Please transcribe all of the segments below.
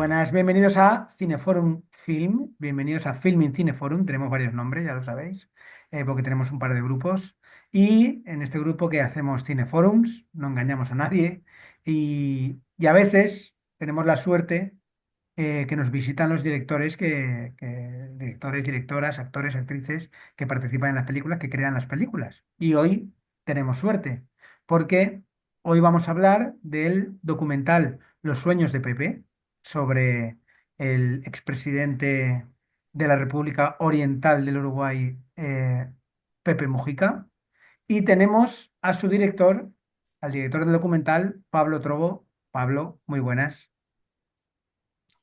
Buenas, bienvenidos a Cineforum Film, bienvenidos a Filming Cineforum, tenemos varios nombres, ya lo sabéis, porque tenemos un par de grupos y en este grupo que hacemos cineforums, no engañamos a nadie y a veces tenemos la suerte que nos visitan los directores, directores, directoras, actores, actrices que participan en las películas, que crean las películas. Y hoy tenemos suerte, porque hoy vamos a hablar del documental Los sueños de Pepe, sobre el expresidente de la República Oriental del Uruguay, Pepe Mujica. Y tenemos a su director, al director del documental, Pablo Trobo. Pablo, muy buenas.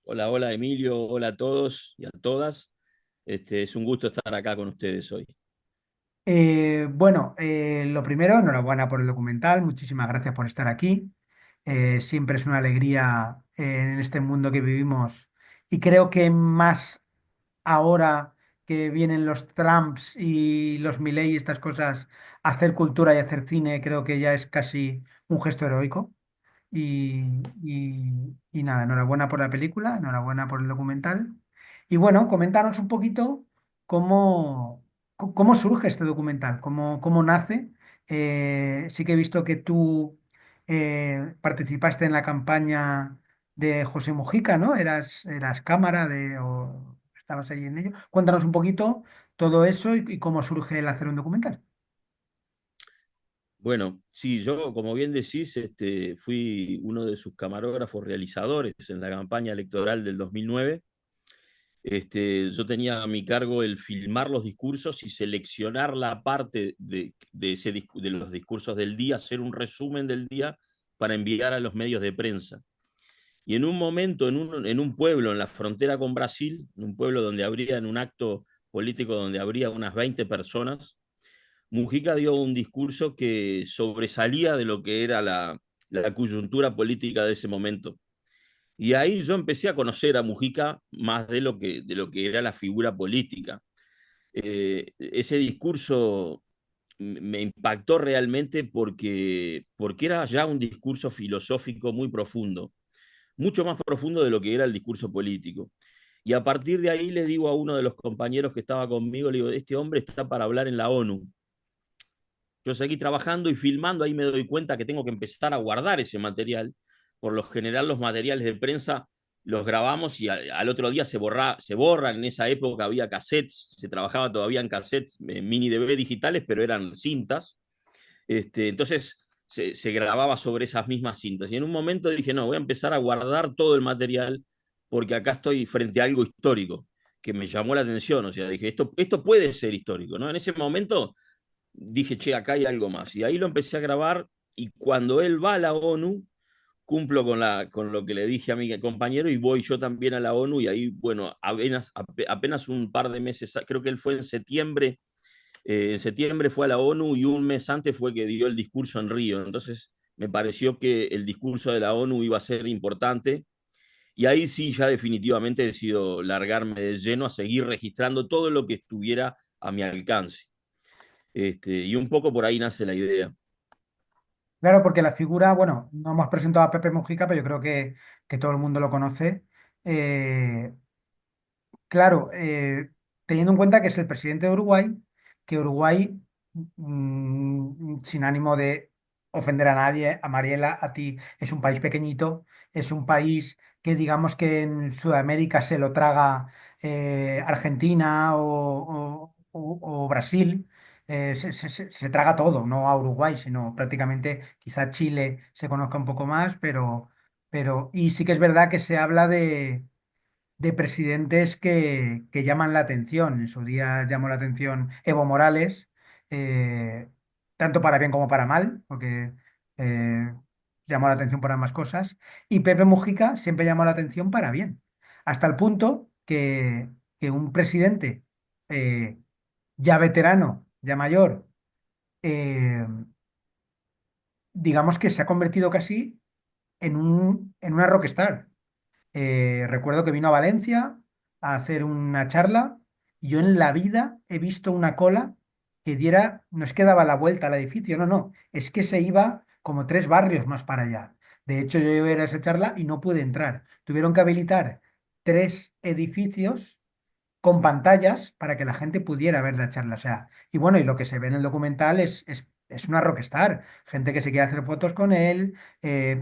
Hola, hola Emilio, hola a todos y a todas. Es un gusto estar acá con ustedes hoy. Lo primero, enhorabuena por el documental, muchísimas gracias por estar aquí. Siempre es una alegría en este mundo que vivimos y creo que más ahora que vienen los Trumps y los Milei y estas cosas, hacer cultura y hacer cine creo que ya es casi un gesto heroico. Y nada, enhorabuena por la película, enhorabuena por el documental. Y bueno, coméntanos un poquito cómo, cómo surge este documental, cómo nace. Sí que he visto que tú participaste en la campaña de José Mujica, ¿no? Eras cámara o estabas ahí en ello. Cuéntanos un poquito todo eso y cómo surge el hacer un documental. Bueno, sí, yo, como bien decís, fui uno de sus camarógrafos realizadores en la campaña electoral del 2009. Yo tenía a mi cargo el filmar los discursos y seleccionar la parte de los discursos del día, hacer un resumen del día para enviar a los medios de prensa. Y en un momento, en un pueblo, en la frontera con Brasil, en un pueblo donde habría, en un acto político donde habría unas 20 personas, Mujica dio un discurso que sobresalía de lo que era la coyuntura política de ese momento. Y ahí yo empecé a conocer a Mujica más de lo que era la figura política. Ese discurso me impactó realmente porque era ya un discurso filosófico muy profundo, mucho más profundo de lo que era el discurso político. Y a partir de ahí le digo a uno de los compañeros que estaba conmigo, le digo, este hombre está para hablar en la ONU. Yo seguí trabajando y filmando, ahí me doy cuenta que tengo que empezar a guardar ese material. Por lo general los materiales de prensa los grabamos y al otro día se borran. En esa época había cassettes, se trabajaba todavía en cassettes, mini DV digitales, pero eran cintas. Entonces se grababa sobre esas mismas cintas. Y en un momento dije, no, voy a empezar a guardar todo el material porque acá estoy frente a algo histórico que me llamó la atención. O sea, dije, esto puede ser histórico, ¿no? En ese momento dije, che, acá hay algo más. Y ahí lo empecé a grabar y cuando él va a la ONU, cumplo con lo que le dije a mi compañero y voy yo también a la ONU y ahí, bueno, apenas un par de meses, creo que él fue en septiembre fue a la ONU y un mes antes fue que dio el discurso en Río. Entonces me pareció que el discurso de la ONU iba a ser importante y ahí sí ya definitivamente decido largarme de lleno a seguir registrando todo lo que estuviera a mi alcance. Y un poco por ahí nace la idea. Claro, porque la figura, bueno, no hemos presentado a Pepe Mujica, pero yo creo que todo el mundo lo conoce. Eh, Claro, teniendo en cuenta que es el presidente de Uruguay, que Uruguay, sin ánimo de ofender a nadie, a Mariela, a ti, es un país pequeñito, es un país que digamos que en Sudamérica se lo traga Argentina o Brasil, se traga todo, no a Uruguay, sino prácticamente quizá Chile se conozca un poco más, y sí que es verdad que se habla de presidentes que llaman la atención. En su día llamó la atención Evo Morales, eh, tanto para bien como para mal, porque eh, llamó la atención por ambas cosas. Y Pepe Mujica siempre llamó la atención para bien, hasta el punto que un presidente eh, ya veterano, ya mayor, eh, digamos que se ha convertido casi en una rockstar. Recuerdo que vino a Valencia a hacer una charla y yo en la vida he visto una cola que diera, no es que daba la vuelta al edificio, no, no, es que se iba como tres barrios más para allá. De hecho, yo iba a ir a esa charla y no pude entrar. Tuvieron que habilitar 3 edificios con pantallas para que la gente pudiera ver la charla. O sea, y bueno, y lo que se ve en el documental es una rockstar. Gente que se quiere hacer fotos con él,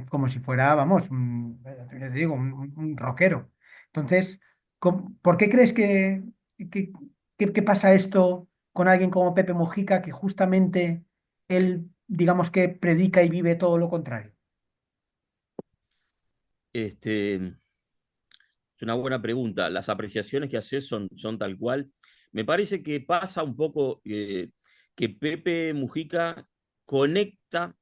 como si fuera, vamos, ya te digo, un rockero. Entonces, ¿por qué crees que, que pasa esto con alguien como Pepe Mujica, que justamente él, digamos que predica y vive todo lo contrario? Este, es una buena pregunta. Las apreciaciones que haces son tal cual. Me parece que pasa un poco que Pepe Mujica conecta,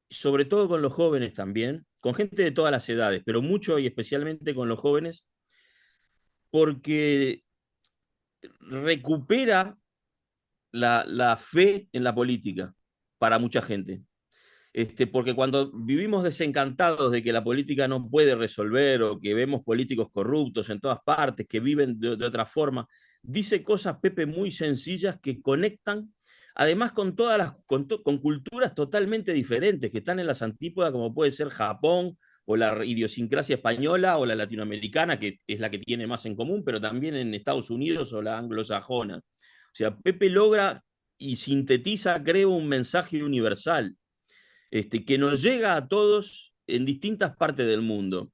sobre todo con los jóvenes también, con gente de todas las edades, pero mucho y especialmente con los jóvenes, porque recupera la fe en la política para mucha gente. Porque cuando vivimos desencantados de que la política no puede resolver o que vemos políticos corruptos en todas partes, que viven de otra forma, dice cosas, Pepe, muy sencillas que conectan, además con todas con culturas totalmente diferentes, que están en las antípodas, como puede ser Japón o la idiosincrasia española o la latinoamericana, que es la que tiene más en común, pero también en Estados Unidos o la anglosajona. O sea, Pepe logra y sintetiza, creo, un mensaje universal que nos llega a todos en distintas partes del mundo.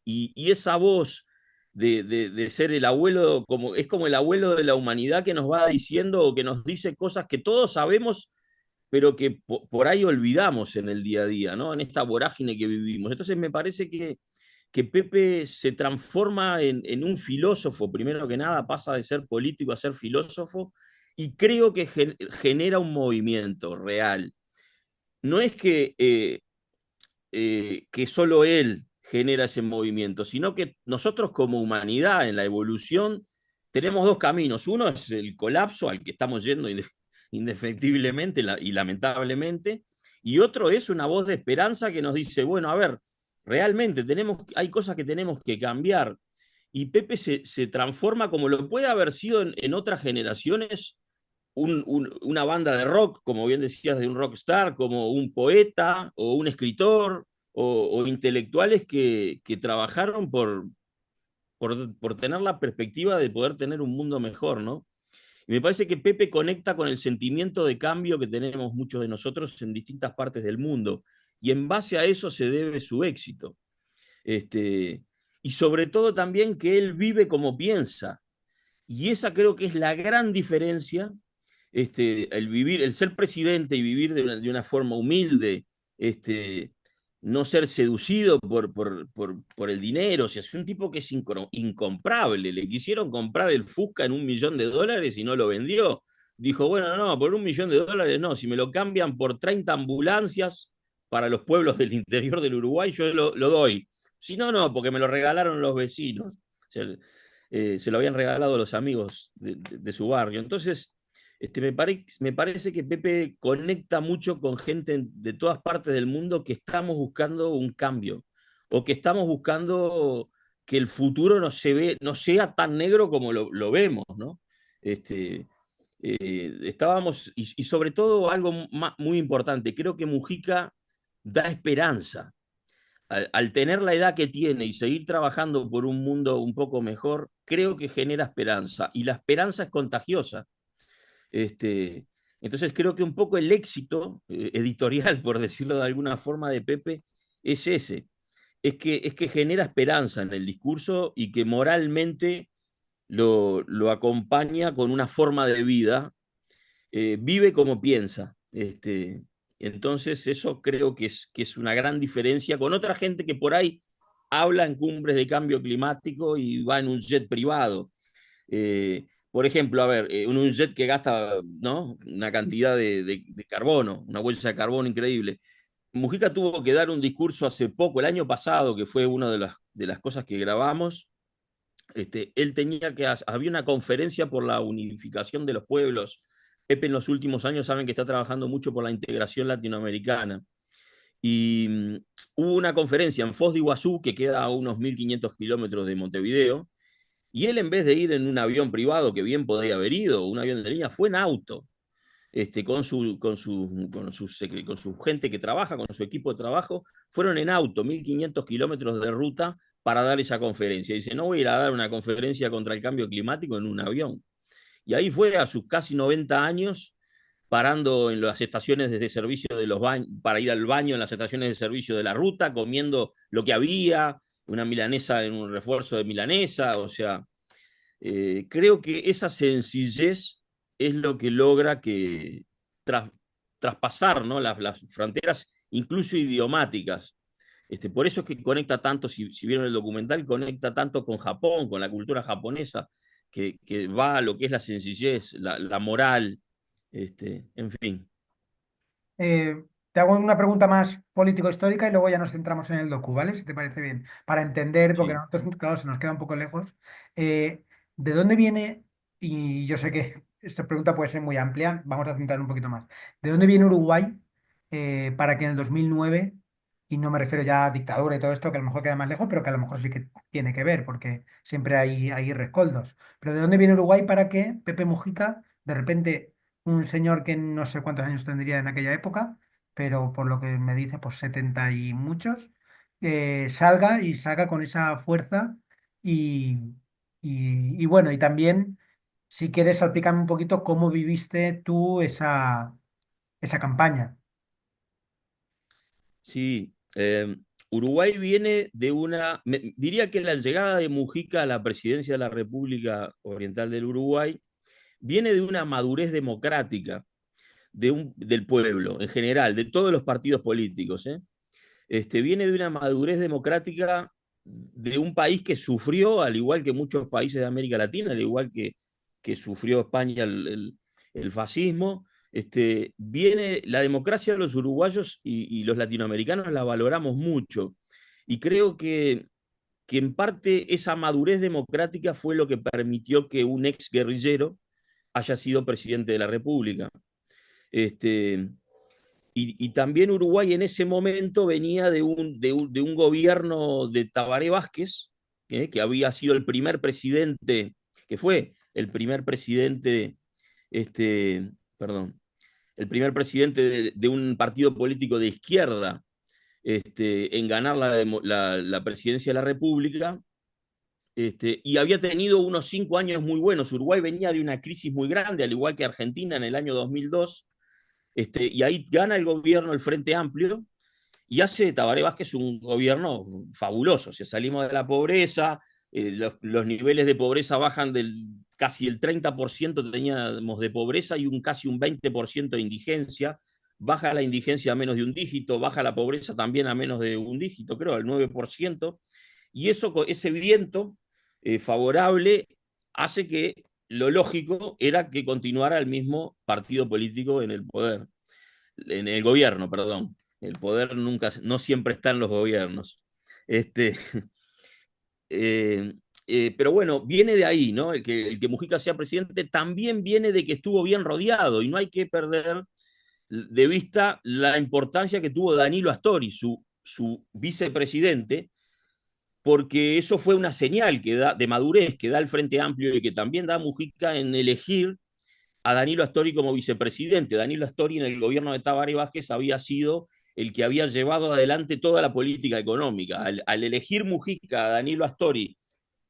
Y esa voz de ser el abuelo, es como el abuelo de la humanidad que nos va diciendo o que nos dice cosas que todos sabemos, pero que por ahí olvidamos en el día a día, ¿no? En esta vorágine que vivimos. Entonces me parece que Pepe se transforma en un filósofo, primero que nada, pasa de ser político a ser filósofo, y creo que genera un movimiento real. No es que solo él genera ese movimiento, sino que nosotros como humanidad en la evolución tenemos dos caminos. Uno es el colapso al que estamos yendo indefectiblemente y lamentablemente, y otro es una voz de esperanza que nos dice, bueno, a ver, realmente hay cosas que tenemos que cambiar. Y Pepe se transforma como lo puede haber sido en otras generaciones una banda de rock, como bien decías, de un rockstar, como un poeta o un escritor o intelectuales que trabajaron por tener la perspectiva de poder tener un mundo mejor, ¿no? Y me parece que Pepe conecta con el sentimiento de cambio que tenemos muchos de nosotros en distintas partes del mundo. Y en base a eso se debe su éxito. Este, y sobre todo también que él vive como piensa. Y esa creo que es la gran diferencia, el vivir, el ser presidente y vivir de una forma humilde, este, no ser seducido por el dinero. O sea, es un tipo que es incomprable. Le quisieron comprar el Fusca en $1 millón y no lo vendió. Dijo, bueno, no, por $1 millón no, si me lo cambian por 30 ambulancias para los pueblos del interior del Uruguay, yo lo doy. Si no, no, porque me lo regalaron los vecinos. O sea, se lo habían regalado a los amigos de su barrio. Entonces, me parece que Pepe conecta mucho con gente de todas partes del mundo que estamos buscando un cambio o que estamos buscando que el futuro no sea tan negro como lo vemos, ¿no? Este, y sobre todo algo muy importante, creo que Mujica da esperanza al tener la edad que tiene y seguir trabajando por un mundo un poco mejor, creo que genera esperanza. Y la esperanza es contagiosa. Este, entonces creo que un poco el éxito editorial, por decirlo de alguna forma, de Pepe es ese. Es que genera esperanza en el discurso y que moralmente lo acompaña con una forma de vida, vive como piensa. Entonces, eso creo que es una gran diferencia con otra gente que por ahí habla en cumbres de cambio climático y va en un jet privado. Por ejemplo, a ver, un jet que gasta, ¿no?, una cantidad de carbono, una huella de carbono increíble. Mujica tuvo que dar un discurso hace poco, el año pasado, que fue una de las cosas que grabamos. Él había una conferencia por la unificación de los pueblos. Pepe en los últimos años saben que está trabajando mucho por la integración latinoamericana. Y hubo una conferencia en Foz de Iguazú, que queda a unos 1.500 kilómetros de Montevideo, y él en vez de ir en un avión privado, que bien podría haber ido, un avión de línea, fue en auto. con su gente que trabaja, con su equipo de trabajo, fueron en auto, 1.500 kilómetros de ruta para dar esa conferencia. Dice, no voy a ir a dar una conferencia contra el cambio climático en un avión. Y ahí fue a sus casi 90 años, parando en las estaciones de servicio de los baños, para ir al baño en las estaciones de servicio de la ruta, comiendo lo que había, una milanesa en un refuerzo de milanesa, o sea, creo que esa sencillez es lo que logra que tras, traspasar, ¿no? las fronteras, incluso idiomáticas. Por eso es que conecta tanto, si vieron el documental, conecta tanto con Japón, con la cultura japonesa, que va a lo que es la sencillez, la moral, en fin. Te hago una pregunta más político-histórica y luego ya nos centramos en el docu, ¿vale? Si te parece bien. Para entender, porque Sí. nosotros, claro, se nos queda un poco lejos. eh, ¿De dónde viene? Y yo sé que esta pregunta puede ser muy amplia, vamos a centrar un poquito más. ¿De dónde viene Uruguay para que en el 2009, y no me refiero ya a dictadura y todo esto, que a lo mejor queda más lejos, pero que a lo mejor sí que tiene que ver, porque siempre hay rescoldos. Pero ¿de dónde viene Uruguay para que Pepe Mujica, de repente un señor que no sé cuántos años tendría en aquella época, pero por lo que me dice, pues 70 y muchos, salga y salga con esa fuerza y, y bueno, y también, si quieres, salpícame un poquito cómo viviste tú esa campaña. Sí, Uruguay viene de diría que la llegada de Mujica a la presidencia de la República Oriental del Uruguay viene de una madurez democrática del pueblo en general, de todos los partidos políticos. Viene de una madurez democrática de un país que sufrió, al igual que muchos países de América Latina, al igual que sufrió España el fascismo. Viene la democracia de los uruguayos y los latinoamericanos la valoramos mucho. Y creo que en parte esa madurez democrática fue lo que permitió que un ex guerrillero haya sido presidente de la República. Este, y también Uruguay en ese momento venía de un gobierno de Tabaré Vázquez, que había sido el primer presidente, que fue el primer presidente, perdón, el primer presidente de un partido político de izquierda en ganar la presidencia de la República. Y había tenido unos 5 años muy buenos. Uruguay venía de una crisis muy grande, al igual que Argentina en el año 2002. Y ahí gana el gobierno el Frente Amplio y hace Tabaré Vázquez un gobierno fabuloso. O sea, salimos de la pobreza, los niveles de pobreza bajan del casi el 30% teníamos de pobreza y casi un 20% de indigencia. Baja la indigencia a menos de un dígito, baja la pobreza también a menos de un dígito, creo, al 9%. Y ese viento favorable hace que lo lógico era que continuara el mismo partido político en el poder, en el gobierno, perdón. El poder nunca, no siempre está en los gobiernos. Este, eh, pero bueno, viene de ahí, ¿no? El que Mujica sea presidente también viene de que estuvo bien rodeado y no hay que perder de vista la importancia que tuvo Danilo Astori, su vicepresidente, porque eso fue una señal de madurez que da el Frente Amplio y que también da Mujica en elegir a Danilo Astori como vicepresidente. Danilo Astori en el gobierno de Tabaré Vázquez había sido el que había llevado adelante toda la política económica. Al elegir Mujica a Danilo Astori,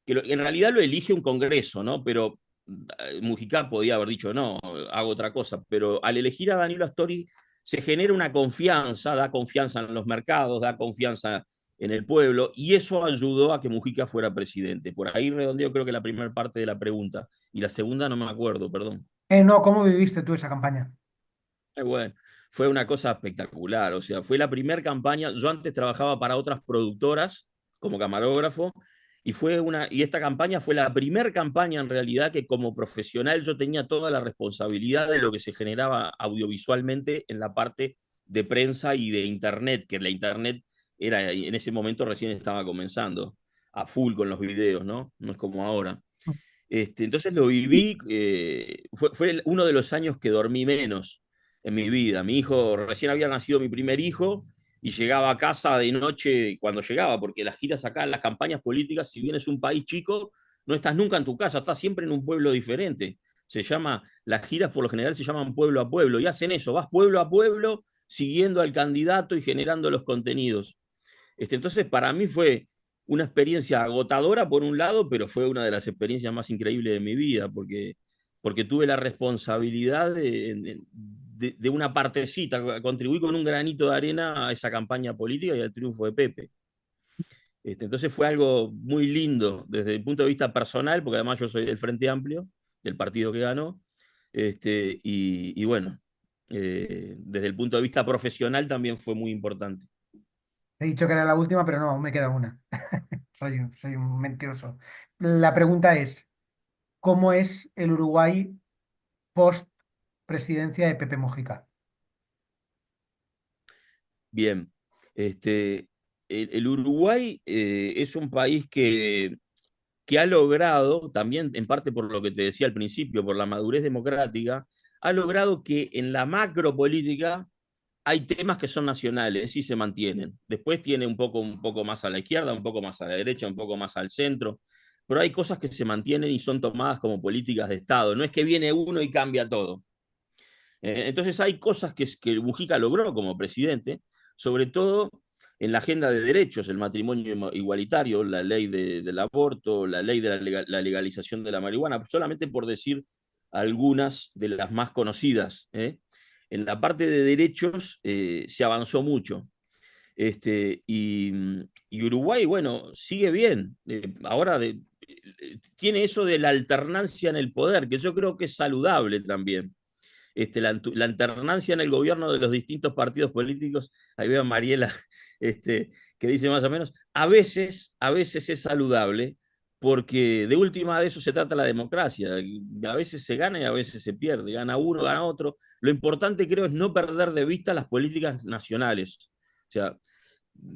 en realidad lo elige un Congreso, ¿no? Pero Mujica podía haber dicho, no, hago otra cosa, pero al elegir a Danilo Astori se genera una confianza, da confianza en los mercados, da confianza en el pueblo, y eso ayudó a que Mujica fuera presidente. Por ahí redondeo creo que la primera parte de la pregunta, y la segunda no me acuerdo, perdón. No, ¿cómo viviste tú esa campaña? Bueno, fue una cosa espectacular, o sea, fue la primera campaña. Yo antes trabajaba para otras productoras como camarógrafo y esta campaña fue la primera campaña en realidad que como profesional yo tenía toda la responsabilidad de lo que se generaba audiovisualmente en la parte de prensa y de internet, que la internet era en ese momento recién estaba comenzando a full con los videos, ¿no? No es como ahora. Entonces lo viví, fue uno de los años que dormí menos en mi vida. Mi hijo, recién había nacido mi primer hijo y llegaba a casa de noche cuando llegaba, porque las giras acá, las campañas políticas, si bien es un país chico, no estás nunca en tu casa, estás siempre en un pueblo diferente. Las giras por lo general se llaman pueblo a pueblo, y hacen eso, vas pueblo a pueblo siguiendo al candidato y generando los contenidos. Entonces, para mí fue una experiencia agotadora por un lado, pero fue una de las experiencias más increíbles de mi vida, porque tuve la responsabilidad de una partecita, contribuí con un granito de arena a esa campaña política y al triunfo de Pepe. Entonces fue algo muy lindo desde el punto de vista personal, porque además yo soy del Frente Amplio, del partido que ganó, y bueno, desde el punto de vista profesional también fue muy importante. He dicho que era la última, pero no, aún me queda una. Soy un mentiroso. La pregunta es, ¿cómo es el Uruguay post presidencia de Pepe Mujica? Bien, el Uruguay es un país que ha logrado, también en parte por lo que te decía al principio, por la madurez democrática, ha logrado que en la macropolítica hay temas que son nacionales y se mantienen. Después tiene un poco más a la izquierda, un poco más a la derecha, un poco más al centro, pero hay cosas que se mantienen y son tomadas como políticas de Estado. No es que viene uno y cambia todo. Entonces hay cosas que Mujica logró como presidente, sobre todo en la agenda de derechos, el matrimonio igualitario, la ley del aborto, la ley de la legalización de la marihuana, solamente por decir algunas de las más conocidas. En la parte de derechos se avanzó mucho. Y Uruguay, bueno, sigue bien. Tiene eso de la alternancia en el poder, que yo creo que es saludable también. La alternancia en el gobierno de los distintos partidos políticos, ahí veo a Mariela, que dice más o menos, a veces es saludable, porque de última de eso se trata la democracia. A veces se gana y a veces se pierde, gana uno, gana otro. Lo importante creo es no perder de vista las políticas nacionales. O sea,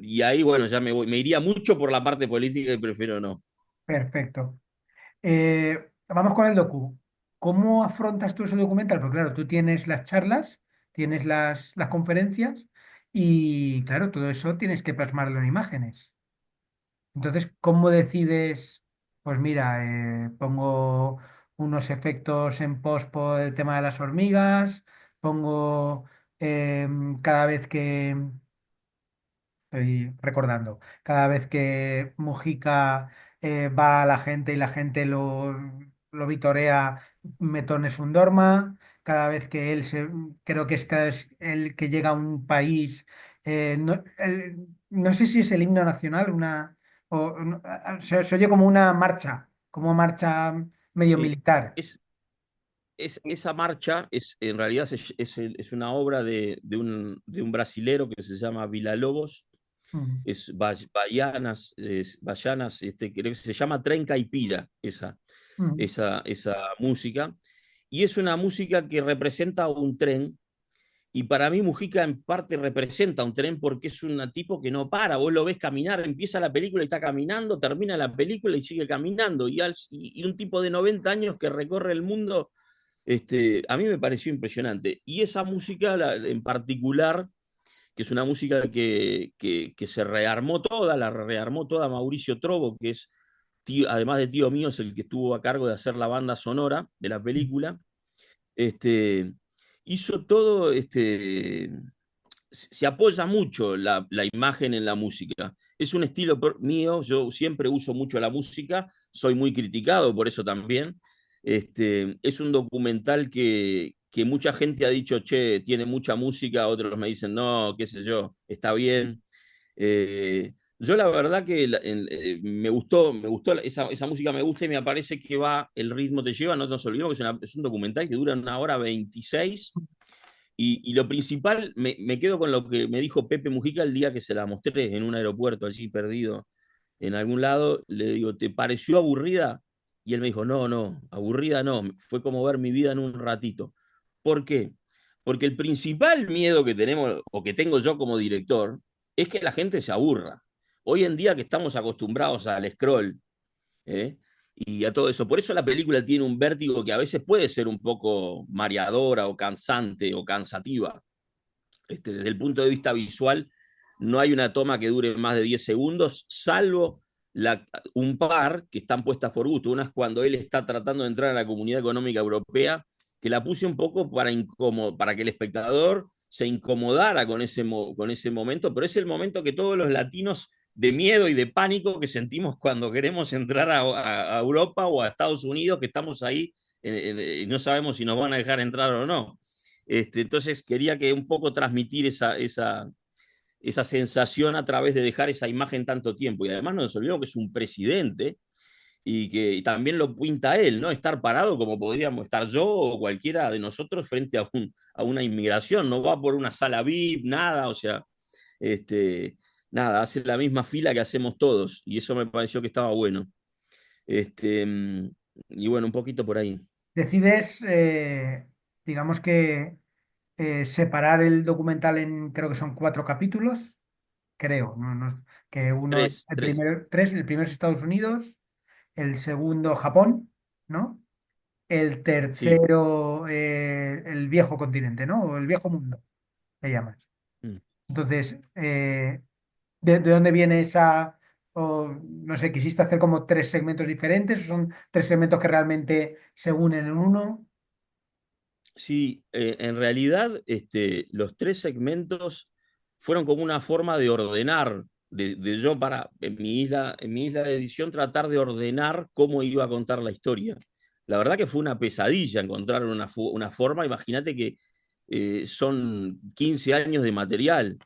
y ahí, bueno, me iría mucho por la parte política y prefiero no. Perfecto. Vamos con el docu. ¿Cómo afrontas tú ese documental? Porque claro, tú tienes las charlas, tienes las conferencias y claro, todo eso tienes que plasmarlo en imágenes. Entonces, ¿cómo decides? Pues mira, pongo unos efectos en post por el tema de las hormigas, pongo cada vez que estoy recordando. Cada vez que Mujica va a la gente y la gente lo vitorea, Metones un dorma. Cada vez que creo que es cada vez el que llega a un país, no sé si es el himno nacional, se oye como marcha medio Eh, militar. es, Esa marcha en realidad es una obra de un brasilero que se llama Villa-Lobos, Mm, es Bayanas, creo que se llama Tren Caipira, mm, esa música, y es una música que representa un tren, y para mí Mujica en parte representa un tren porque es un tipo que no para, vos lo ves caminar, empieza la película y está caminando, termina la película y sigue caminando, y un tipo de 90 años que recorre el mundo. A mí me pareció impresionante. Y esa música en particular, que es una música que se rearmó toda, la rearmó toda Mauricio Trovo, que es, además de tío mío, es el que estuvo a cargo de hacer la banda sonora de la mm. película. Este, Hizo todo, se apoya mucho la imagen en la música. Es un estilo mío, yo siempre uso mucho la música, soy muy criticado por eso también. Es un documental que mucha gente ha dicho, che, tiene mucha música, otros me dicen, no, qué sé yo, está bien. Yo la verdad que me gustó esa música, me gusta y me parece que va, el ritmo te lleva, no nos olvidemos que es un documental que dura 1 hora 26 y lo principal, me quedo con lo que me dijo Pepe Mujica el día que se la mostré en un aeropuerto allí perdido en algún lado. Le digo, ¿te pareció aburrida? Y él me dijo, no, no, aburrida no. Fue como ver mi vida en un ratito. ¿Por qué? Porque el principal miedo que tenemos o que tengo yo como director es que la gente se aburra. Hoy en día que estamos acostumbrados al scroll, ¿eh? Y a todo eso. Por eso la película tiene un vértigo que a veces puede ser un poco mareadora o cansante o cansativa. Desde el punto de vista visual, no hay una toma que dure más de 10 segundos, salvo un par que están puestas por gusto. Una es cuando él está tratando de entrar a la Comunidad Económica Europea, que la puse un poco para que el espectador se incomodara con ese momento, pero es el momento que todos los latinos de miedo y de pánico que sentimos cuando queremos entrar a Europa o a Estados Unidos, que estamos ahí y no sabemos si nos van a dejar entrar o no. Entonces quería que un poco transmitir esa sensación a través de dejar esa imagen tanto tiempo. Y además no nos olvidemos que es un presidente y que y también lo pinta él, ¿no? Estar parado como podríamos estar yo o cualquiera de nosotros frente a una inmigración, no va por una sala VIP, nada, o sea, este, nada, hace la misma fila que hacemos todos y eso me pareció que estaba bueno. Este, y bueno, un poquito por ahí. Decides, digamos que separar el documental en, creo que son 4 capítulos, creo, que uno es Tres, el tres, primero, tres, el primero es Estados Unidos, el segundo Japón, ¿no? El sí. tercero el viejo continente, ¿no? O el viejo mundo, le llamas. Mm. Entonces, ¿de dónde viene esa, o no sé, quisiste hacer como 3 segmentos diferentes o son 3 segmentos que realmente se unen en uno? Sí, en realidad los tres segmentos fueron como una forma de ordenar, de yo para en mi isla de edición tratar de ordenar cómo iba a contar la historia. La verdad que fue una pesadilla encontrar una forma, imagínate que son 15 años de material.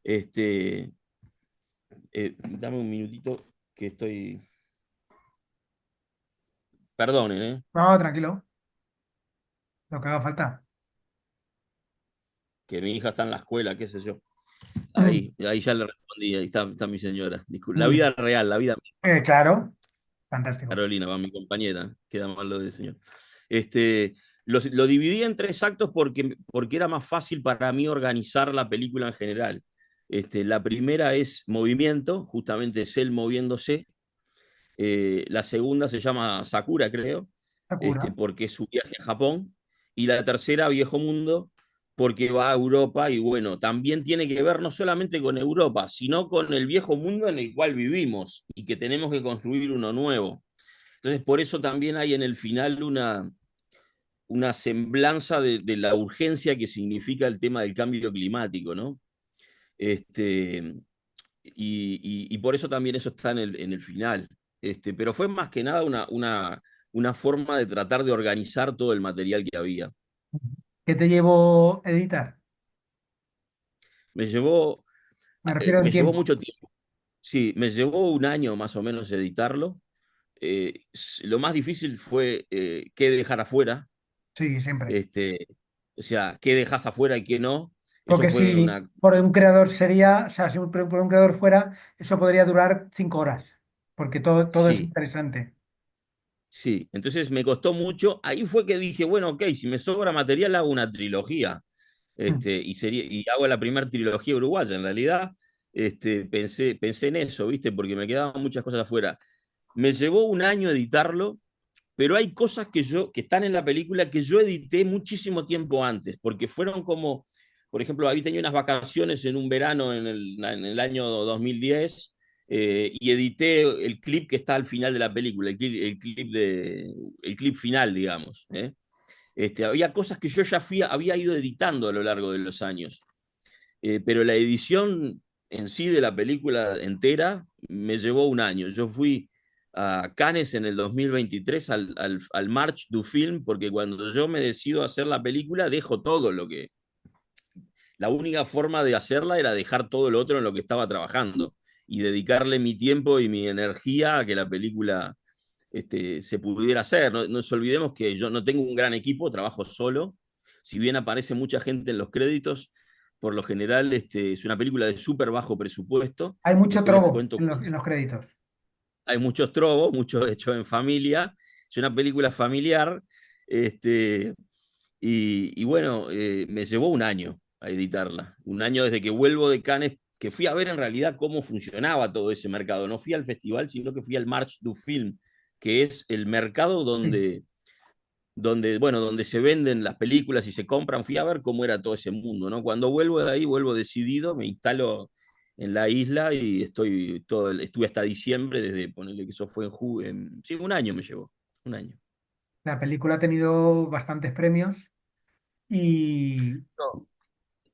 Este, dame un minutito que estoy, perdonen, No, tranquilo, lo que haga falta. que mi hija está en la escuela, qué sé yo. Mm, Ahí ya le respondí, ahí está mi señora. Disculpe, muy la vida bien. real, la vida Claro, fantástico. Carolina, va mi compañera, queda mal lo de señor. Este, lo dividí en tres actos porque era más fácil para mí organizar la película en general. La primera es movimiento, justamente es él moviéndose. La segunda se llama Sakura, creo, Sakura. porque es su viaje a Japón. Y la tercera, Viejo Mundo, porque va a Europa y bueno, también tiene que ver no solamente con Europa, sino con el viejo mundo en el cual vivimos y que tenemos que construir uno nuevo. Entonces, por eso también hay en el final una semblanza de la urgencia que significa el tema del cambio climático, ¿no? Este, y por eso también eso está en el final. Pero fue más que nada una forma de tratar de organizar todo el material que había. ¿Qué te llevó a editar? Me llevó, Me refiero en me llevó tiempo. mucho tiempo. Sí, me llevó un año más o menos editarlo. Lo más difícil fue qué dejar afuera, Sí, siempre. este, o sea, qué dejas afuera y qué no. Eso Porque fue si una. por un creador sería, o sea, si por un creador fuera, eso podría durar 5 horas, porque todo es Sí, interesante. sí. Entonces me costó mucho. Ahí fue que dije, bueno, ok, si me sobra material hago una trilogía. Mm. Y hago la primera trilogía uruguaya. En realidad, pensé en eso, ¿viste? Porque me quedaban muchas cosas afuera. Me llevó un año editarlo, pero hay cosas que están en la película que yo edité muchísimo tiempo antes, porque fueron como, por ejemplo, había tenido unas vacaciones en un verano en el año 2010 y edité el clip que está al final de la película, el clip final, digamos. Había cosas que yo ya había ido editando a lo largo de los años, pero la edición en sí de la película entera me llevó un año. Yo fui a Cannes en el 2023 al March du Film, porque cuando yo me decido a hacer la película, dejo todo lo que. La única forma de hacerla era dejar todo lo otro en lo que estaba trabajando y dedicarle mi tiempo y mi energía a que la película se pudiera hacer. No nos olvidemos que yo no tengo un gran equipo, trabajo solo. Si bien aparece mucha gente en los créditos, por lo general es una película de súper bajo presupuesto. Hay mucho Después les trobo cuento, en los créditos. hay muchos trobos, muchos hechos en familia. Es una película familiar. Este, y bueno, me llevó un año a editarla. Un año desde que vuelvo de Cannes, que fui a ver en realidad cómo funcionaba todo ese mercado. No fui al festival, sino que fui al March du Film, que es el mercado Sí. donde se venden las películas y se compran. Fui a ver cómo era todo ese mundo, ¿no? Cuando vuelvo de ahí, vuelvo decidido, me instalo en la isla y estuve hasta diciembre, desde ponerle que eso fue sí, un año me llevó, un año. La película ha tenido bastantes premios y... No,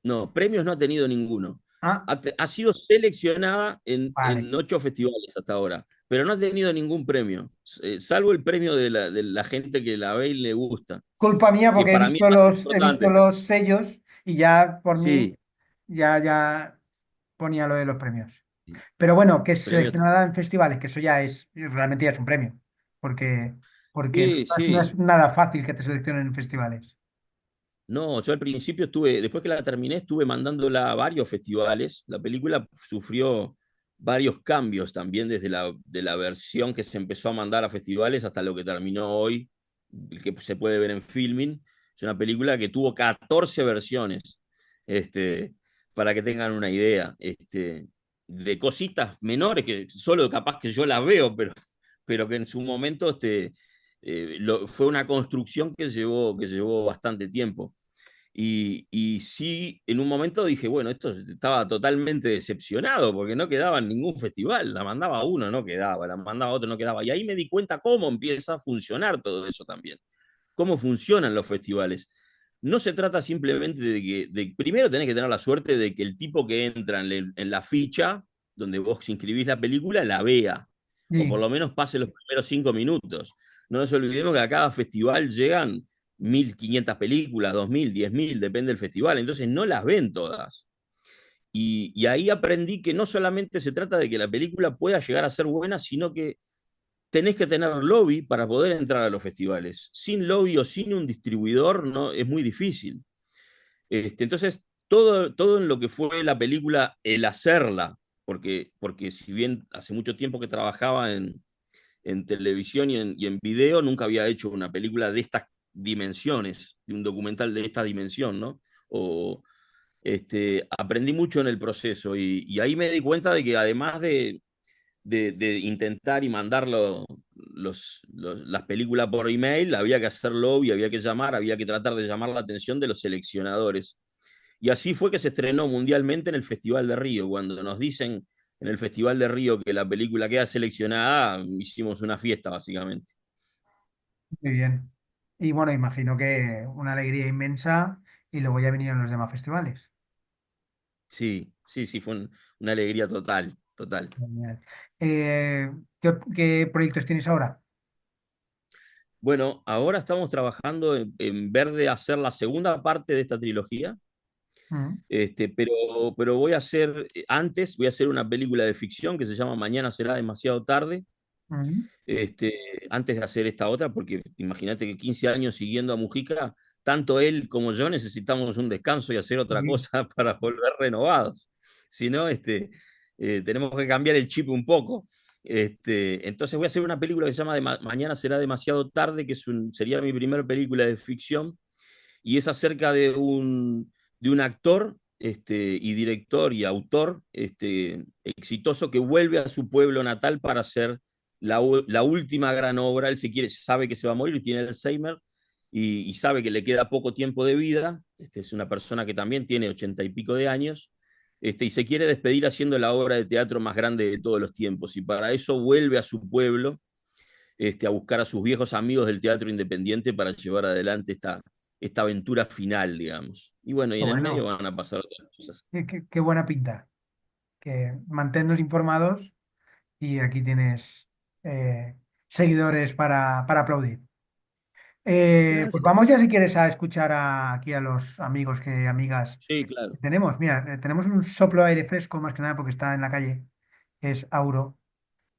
no, premios no ha tenido ninguno. Ah, Ha sido seleccionada vale. en 8 festivales hasta ahora, pero no ha tenido ningún premio, salvo el premio de la gente que la ve y le gusta, Culpa mía que porque para mí es más he visto importante. los sellos y ya por mí Sí, ya ponía lo de los premios. Pero bueno, que es premios. seleccionada en festivales, que eso ya es, realmente ya es un premio, porque, porque Sí, no sí. es nada fácil que te seleccionen en festivales. No, yo al principio después que la terminé, estuve mandándola a varios festivales. La película sufrió varios cambios también desde de la versión que se empezó a mandar a festivales hasta lo que terminó hoy, el que se puede ver en Filmin. Es una película que tuvo 14 versiones, para que tengan una idea, de cositas menores que solo capaz que yo las veo, pero que en su momento fue una construcción que llevó bastante tiempo. Y sí, en un momento dije, bueno, esto estaba totalmente decepcionado porque no quedaba en ningún festival. La mandaba a uno, no quedaba, la mandaba a otro, no quedaba. Y ahí me di cuenta cómo empieza a funcionar todo eso también, cómo funcionan los festivales. No se trata simplemente primero tenés que tener la suerte de que el tipo que entra en la ficha, donde vos inscribís la película, la vea, o por Sí, lo menos pase los primeros 5 minutos. No nos olvidemos que a cada festival llegan 1.500 películas, 2.000, 10.000, depende del festival, entonces no las ven todas. Y ahí aprendí que no solamente se trata de que la película pueda llegar a ser buena, sino que tenés que tener lobby para poder entrar a los festivales. Sin lobby o sin un distribuidor no, es muy difícil. Entonces, todo en lo que fue la película, el hacerla, porque si bien hace mucho tiempo que trabajaba en televisión y en video, nunca había hecho una película de estas dimensiones, de un documental de esta dimensión, ¿no? O, aprendí mucho en el proceso y ahí me di cuenta de que además de intentar y mandar las películas por email, había que hacerlo y había que llamar, había que tratar de llamar la atención de los seleccionadores. Y así fue que se estrenó mundialmente en el Festival de Río. Cuando nos dicen en el Festival de Río que la película queda seleccionada, hicimos una fiesta básicamente. muy bien. Y bueno, imagino que una alegría inmensa y luego ya vinieron los demás festivales. Sí, sí, sí, una alegría total, total. Genial. ¿Qué proyectos tienes ahora? Bueno, ahora estamos trabajando en ver de hacer la segunda parte de esta trilogía. Mm, Pero voy a hacer una película de ficción que se llama Mañana será demasiado tarde, mm, este, antes de hacer esta otra, porque imagínate que 15 años siguiendo a Mujica, tanto él como yo necesitamos un descanso y hacer otra sí, cosa para volver renovados. Si no, tenemos que cambiar el chip un poco. Entonces voy a hacer una película que se llama Mañana será demasiado tarde, que sería mi primera película de ficción y es acerca de un actor, y director y autor, exitoso, que vuelve a su pueblo natal para hacer la última gran obra. Él sabe que se va a morir y tiene Alzheimer y sabe que le queda poco tiempo de vida. Es una persona que también tiene 80 y pico de años. Y se quiere despedir haciendo la obra de teatro más grande de todos los tiempos. Y para eso vuelve a su pueblo, a buscar a sus viejos amigos del teatro independiente para llevar adelante esta aventura final, digamos. Y bueno, y qué en el medio bueno, van a pasar otras cosas. qué buena pinta. Que manténnos informados y aquí tienes seguidores para aplaudir. Pues Gracias. vamos ya si quieres a escuchar aquí a los amigos amigas Sí, que claro. tenemos. Mira, tenemos un soplo de aire fresco más que nada porque está en la calle, que es Auro,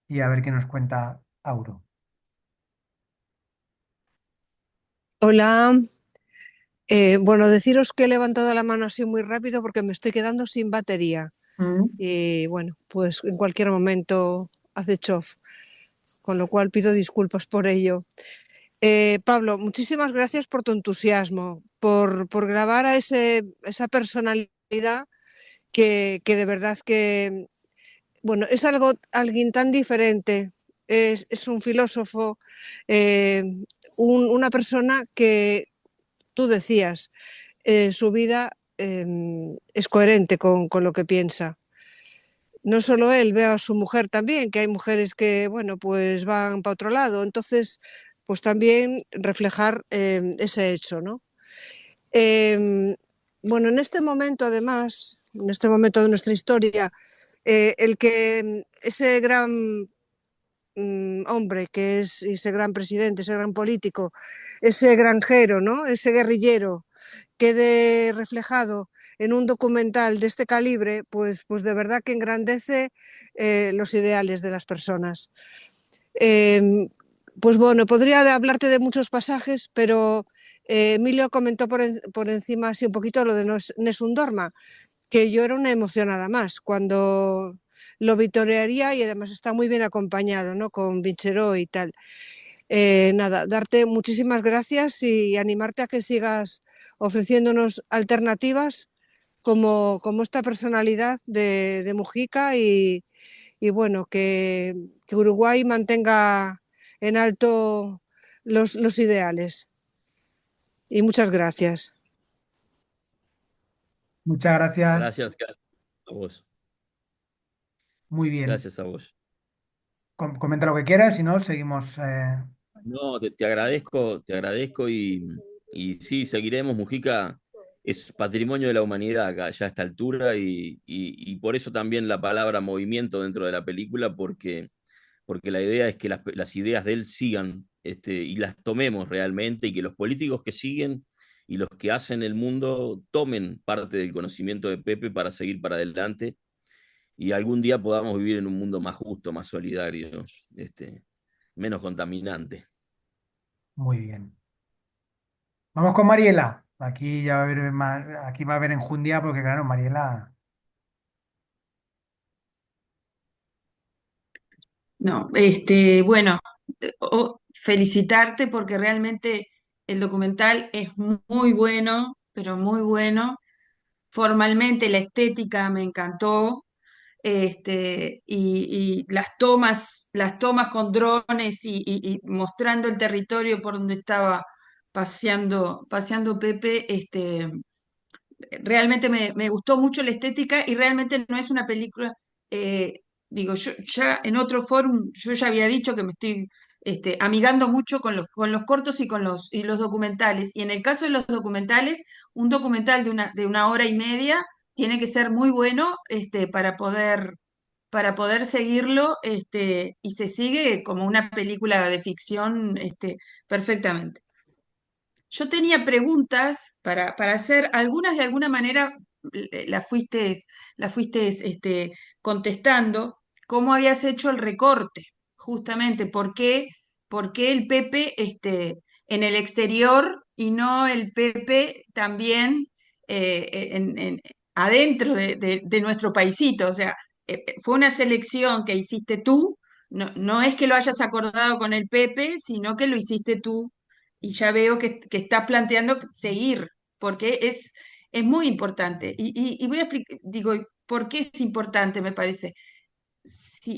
y a ver qué nos cuenta Auro. Hola, bueno, deciros que he levantado la mano así muy rápido porque me estoy quedando sin batería Mm, y bueno, pues en cualquier momento hace chof, con lo cual pido disculpas por ello. Pablo, muchísimas gracias por tu entusiasmo, por grabar a esa personalidad que de verdad que, bueno, es alguien tan diferente, es un filósofo, eh, una persona que tú decías su vida es coherente con lo que piensa. no solo él, veo a su mujer también, que hay mujeres que, bueno, pues van para otro lado. Entonces, pues también reflejar ese hecho, ¿no? Eh, bueno, en este momento, además, en este momento de nuestra historia, el que ese gran hombre que es ese gran presidente, ese gran político, ese granjero, ¿no? Ese guerrillero, quede reflejado en un documental de este calibre, pues de verdad que engrandece los ideales de las personas. Eh, pues bueno, podría hablarte de muchos pasajes, pero Emilio comentó por encima así un poquito lo de Nessun Dorma, que yo era una emocionada más cuando lo vitorearía y además está muy bien acompañado, ¿no? Con Vincheró y tal. Nada, darte muchísimas gracias y animarte a que sigas ofreciéndonos alternativas como esta personalidad de Mujica y bueno, que Uruguay mantenga en alto los ideales. Y muchas gracias. Muchas gracias. Gracias, Carlos, a vos. Muy bien. Gracias a vos. Comenta lo que quieras, si no, seguimos. No, te agradezco y sí, seguiremos. Mujica es patrimonio de la humanidad acá, ya a esta altura y por eso también la palabra movimiento dentro de la película, porque la idea es que las ideas de él sigan y las tomemos realmente y que los políticos que siguen y los que hacen el mundo tomen parte del conocimiento de Pepe para seguir para adelante y algún día podamos vivir en un mundo más justo, más solidario, menos contaminante. Muy bien. Vamos con Mariela. Aquí ya va a haber más, aquí va a haber enjundia porque, claro, Mariela. No, bueno, felicitarte porque realmente el documental es muy bueno, pero muy bueno. Formalmente la estética me encantó, y las tomas con drones y mostrando el territorio por donde estaba paseando Pepe, realmente me gustó mucho la estética y realmente no es una película, digo, yo ya en otro fórum, yo ya había dicho que me estoy amigando mucho con los cortos y los documentales. Y en el caso de los documentales, un documental de una hora y media tiene que ser muy bueno para poder seguirlo, y se sigue como una película de ficción, perfectamente. Yo tenía preguntas para hacer, algunas de alguna manera las fuiste contestando. ¿Cómo habías hecho el recorte? Justamente, por qué el Pepe en el exterior y no el Pepe también adentro de nuestro paisito? O sea, fue una selección que hiciste tú, no es que lo hayas acordado con el Pepe, sino que lo hiciste tú y ya veo que estás planteando seguir, porque es muy importante. Y voy a explicar, digo, ¿por qué es importante, me parece?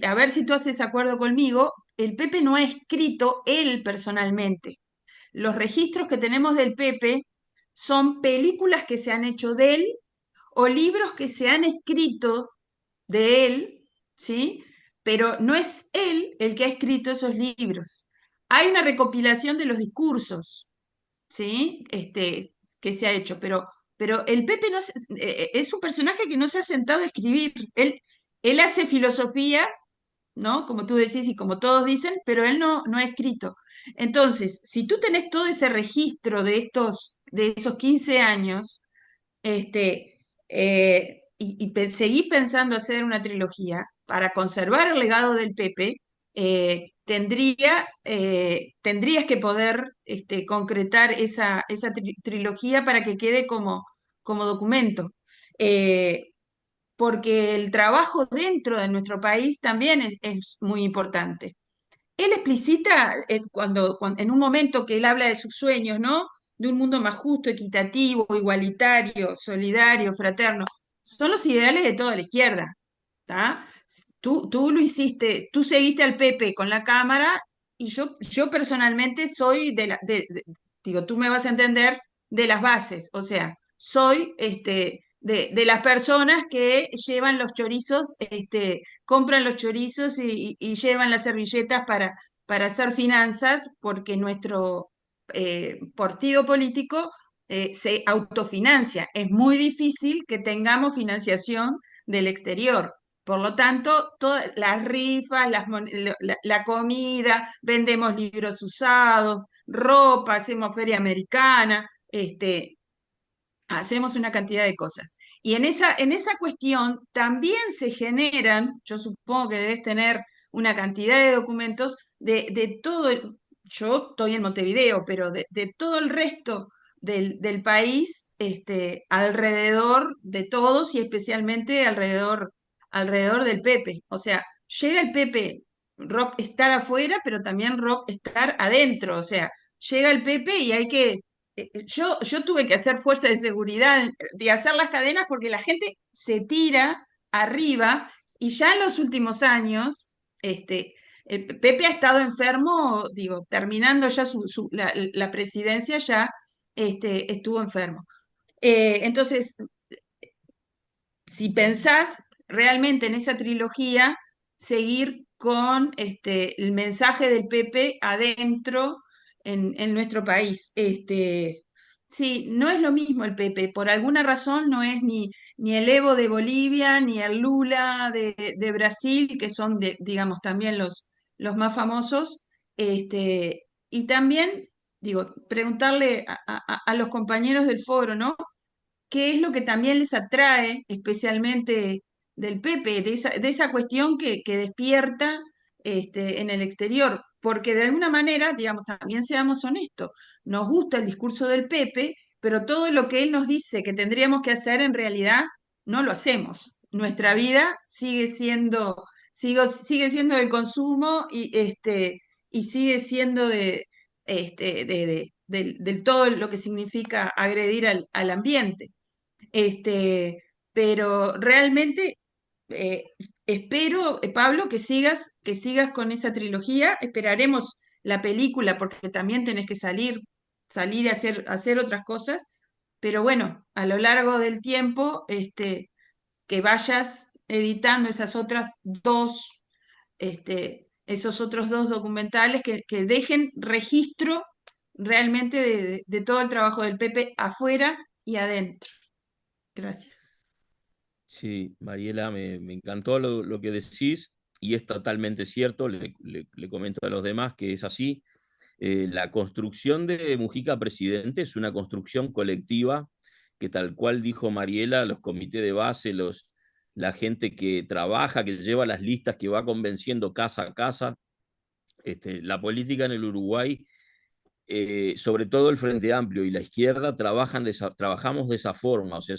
A ver si tú haces acuerdo conmigo, el Pepe no ha escrito él personalmente. Los registros que tenemos del Pepe son películas que se han hecho de él o libros que se han escrito de él, ¿sí? Pero no es él el que ha escrito esos libros. Hay una recopilación de los discursos, ¿sí? Que se ha hecho, pero el Pepe no es un personaje que no se ha sentado a escribir. Él hace filosofía, ¿no? Como tú decís y como todos dicen, pero él no ha escrito. Entonces, si tú tenés todo ese registro de esos 15 años, seguís pensando hacer una trilogía para conservar el legado del Pepe, tendrías que poder concretar esa trilogía para que quede como documento. Eh, Porque el trabajo dentro de nuestro país también es muy importante. Él explicita en un momento que él habla de sus sueños, ¿no? De un mundo más justo, equitativo, igualitario, solidario, fraterno. Son los ideales de toda la izquierda, ¿tá? Tú lo hiciste, tú seguiste al Pepe con la cámara y yo personalmente soy digo, tú me vas a entender, de las bases, o sea, soy de las personas que llevan los chorizos, compran los chorizos y llevan las servilletas para hacer finanzas, porque nuestro partido político se autofinancia. Es muy difícil que tengamos financiación del exterior. Por lo tanto, todas las rifas, la comida, vendemos libros usados, ropa, hacemos feria americana, hacemos una cantidad de cosas. Y en esa cuestión también se generan, yo supongo que debes tener una cantidad de documentos de todo, yo estoy en Montevideo, pero de todo el resto del país, alrededor de todos y especialmente alrededor del Pepe. O sea, llega el Pepe rock estar afuera, pero también rock estar adentro. O sea, llega el Pepe y hay que yo tuve que hacer fuerza de seguridad, de hacer las cadenas porque la gente se tira arriba y ya en los últimos años, Pepe ha estado enfermo, digo, terminando ya la presidencia, ya estuvo enfermo. Entonces, si pensás realmente en esa trilogía, seguir con el mensaje del Pepe adentro en nuestro país. Sí, no es lo mismo el Pepe, por alguna razón no es ni el Evo de Bolivia, ni el Lula de Brasil, que son, digamos, también los más famosos. Y también, digo, preguntarle a los compañeros del foro, ¿no? ¿Qué es lo que también les atrae, especialmente del Pepe, de esa cuestión que despierta en el exterior? Porque de alguna manera, digamos, también seamos honestos, nos gusta el discurso del Pepe, pero todo lo que él nos dice que tendríamos que hacer en realidad no lo hacemos. Nuestra vida sigue siendo del consumo y sigue siendo del todo lo que significa agredir al ambiente. Pero realmente eh, espero, Pablo, que sigas con esa trilogía. Esperaremos la película porque también tenés que salir a hacer otras cosas. Pero bueno, a lo largo del tiempo, que vayas editando esos otros dos documentales que dejen registro realmente de todo el trabajo del Pepe afuera y adentro. Gracias. Sí, Mariela, me encantó lo que decís y es totalmente cierto. Le comento a los demás que es así. La construcción de Mujica presidente es una construcción colectiva que, tal cual dijo Mariela, los comités de base, la gente que trabaja, que lleva las listas, que va convenciendo casa a casa. La política en el Uruguay, sobre todo el Frente Amplio y la izquierda, trabajamos de esa forma, o sea,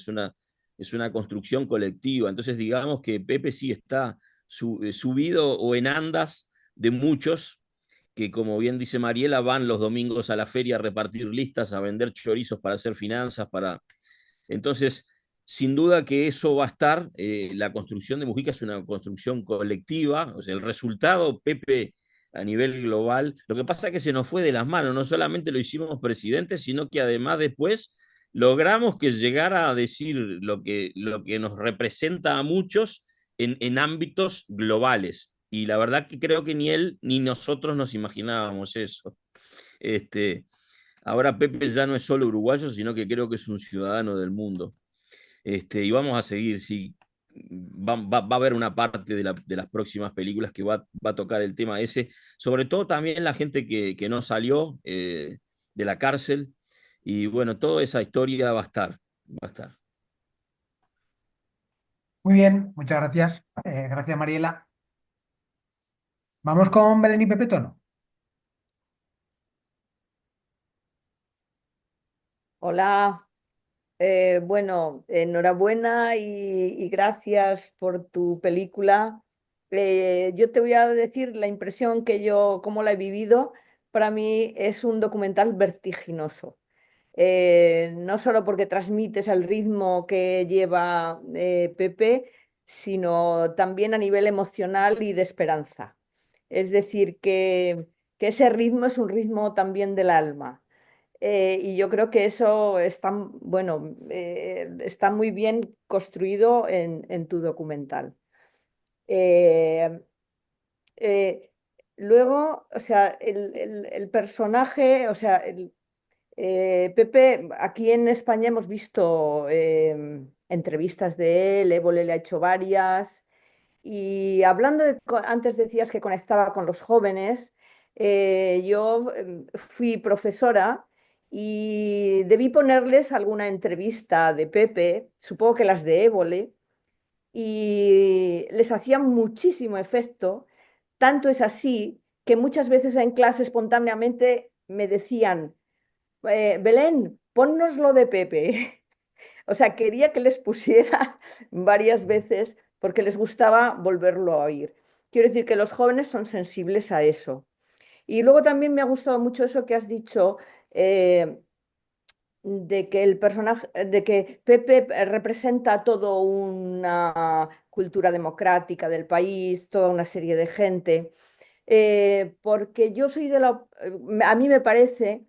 es una construcción colectiva. Entonces, digamos que Pepe sí está subido o en andas de muchos que, como bien dice Mariela, van los domingos a la feria a repartir listas, a vender chorizos para hacer finanzas, para... Entonces, sin duda que eso va a estar. La construcción de Mujica es una construcción colectiva, o sea, el resultado, Pepe, a nivel global, lo que pasa es que se nos fue de las manos, no solamente lo hicimos presidente, sino que además después logramos que llegara a decir lo que nos representa a muchos en ámbitos globales. Y la verdad que creo que ni él ni nosotros nos imaginábamos eso. Este, Ahora Pepe ya no es solo uruguayo, sino que creo que es un ciudadano del mundo. Y vamos a seguir, sí. Va a haber una parte de las próximas películas que va a tocar el tema ese, sobre todo también la gente que no salió de la cárcel, y bueno, toda esa historia va a estar. Muy bien, muchas gracias. Gracias, Mariela. Vamos con Belén y Pepe Tono. Hola, bueno, enhorabuena y gracias por tu película. Yo te voy a decir la impresión que yo, cómo la he vivido. Para mí es un documental vertiginoso. No solo porque transmites el ritmo que lleva Pepe, sino también a nivel emocional y de esperanza. Es decir, que ese ritmo es un ritmo también del alma. Y yo creo que eso está, bueno, está muy bien construido en tu documental. Eh, eh, Luego, o sea, el personaje, o sea, Pepe, aquí en España hemos visto entrevistas de él, Évole le ha hecho varias, y hablando de, antes decías que conectaba con los jóvenes, yo fui profesora y debí ponerles alguna entrevista de Pepe, supongo que las de Évole, y les hacía muchísimo efecto. Tanto es así que muchas veces en clase espontáneamente me decían, Belén, ponnos lo de Pepe. O sea, quería que les pusiera varias veces porque les gustaba volverlo a oír. Quiero decir que los jóvenes son sensibles a eso. Y luego también me ha gustado mucho eso que has dicho, eh, de que el personaje, de que Pepe representa toda una cultura democrática del país, toda una serie de gente. Porque yo soy de la, a mí me parece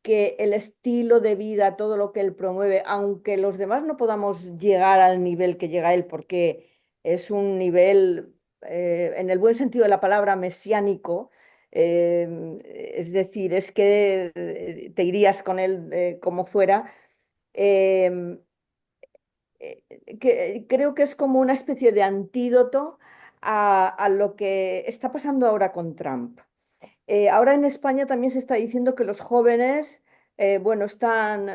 que el estilo de vida, todo lo que él promueve, aunque los demás no podamos llegar al nivel que llega él, porque es un nivel, en el buen sentido de la palabra, mesiánico, es decir, es que te irías con él como fuera. eh, Creo que es como una especie de antídoto a lo que está pasando ahora con Trump. Ahora en España también se está diciendo que los jóvenes, bueno, están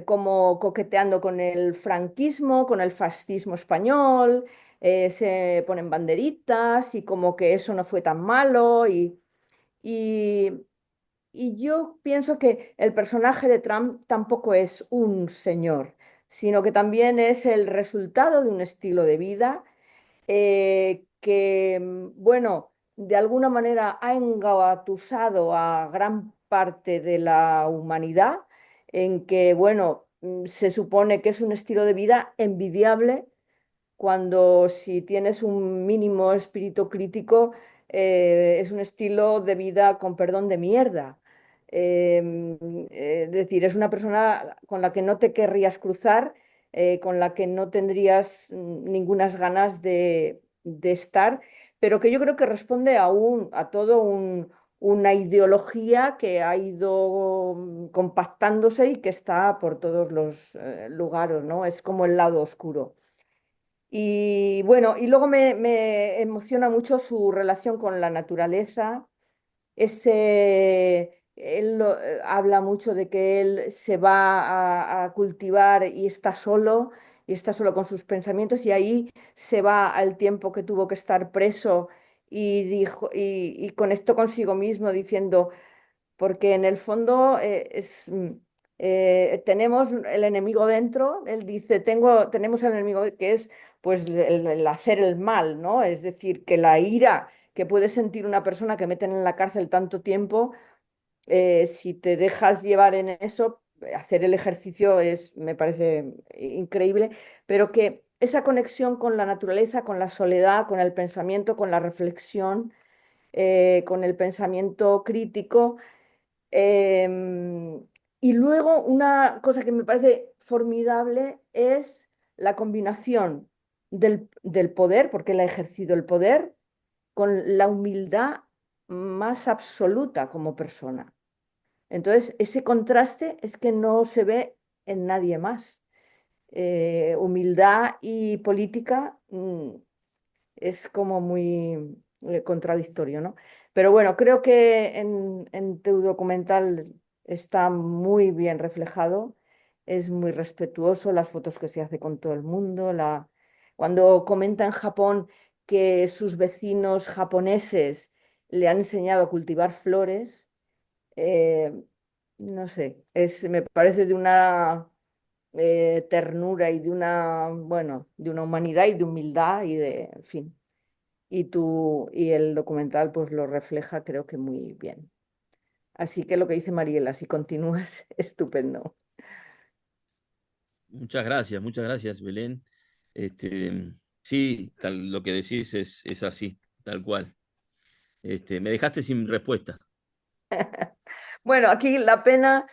como coqueteando con el franquismo, con el fascismo español, se ponen banderitas y como que eso no fue tan malo. Y, y yo pienso que el personaje de Trump tampoco es un señor, sino que también es el resultado de un estilo de vida que, bueno, de alguna manera ha engatusado a gran parte de la humanidad, en que, bueno, se supone que es un estilo de vida envidiable cuando si tienes un mínimo espíritu crítico, es un estilo de vida, con perdón, de mierda. Es decir, es una persona con la que no te querrías cruzar, con la que no tendrías ningunas ganas de estar, pero que yo creo que responde a todo una ideología que ha ido compactándose y que está por todos los lugares, ¿no? Es como el lado oscuro. Y bueno, y luego me emociona mucho su relación con la naturaleza. Él habla mucho de que él se va a cultivar y está solo con sus pensamientos, y ahí se va al tiempo que tuvo que estar preso y dijo, y conectó consigo mismo diciendo, porque en el fondo tenemos el enemigo dentro. Él dice, tenemos el enemigo que es pues el hacer el mal, ¿no? Es decir, que la ira que puede sentir una persona que meten en la cárcel tanto tiempo, si te dejas llevar en eso, hacer el ejercicio me parece increíble, pero que esa conexión con la naturaleza, con la soledad, con el pensamiento, con la reflexión, con el pensamiento crítico. Y luego una cosa que me parece formidable es la combinación del poder, porque él ha ejercido el poder, con la humildad más absoluta como persona. Entonces, ese contraste es que no se ve en nadie más. Humildad y política, es como muy contradictorio, ¿no? Pero bueno, creo que en tu documental está muy bien reflejado, es muy respetuoso, las fotos que se hace con todo el mundo, cuando comenta en Japón que sus vecinos japoneses le han enseñado a cultivar flores, eh, no sé, me parece de una ternura y de una, bueno, de una humanidad y de humildad y de, en fin. Y el documental pues lo refleja creo que muy bien. Así que lo que dice Mariela, si continúas, estupendo. Muchas gracias, Belén. Sí, lo que decís es así, tal cual. Me dejaste sin respuesta. Bueno, aquí la pena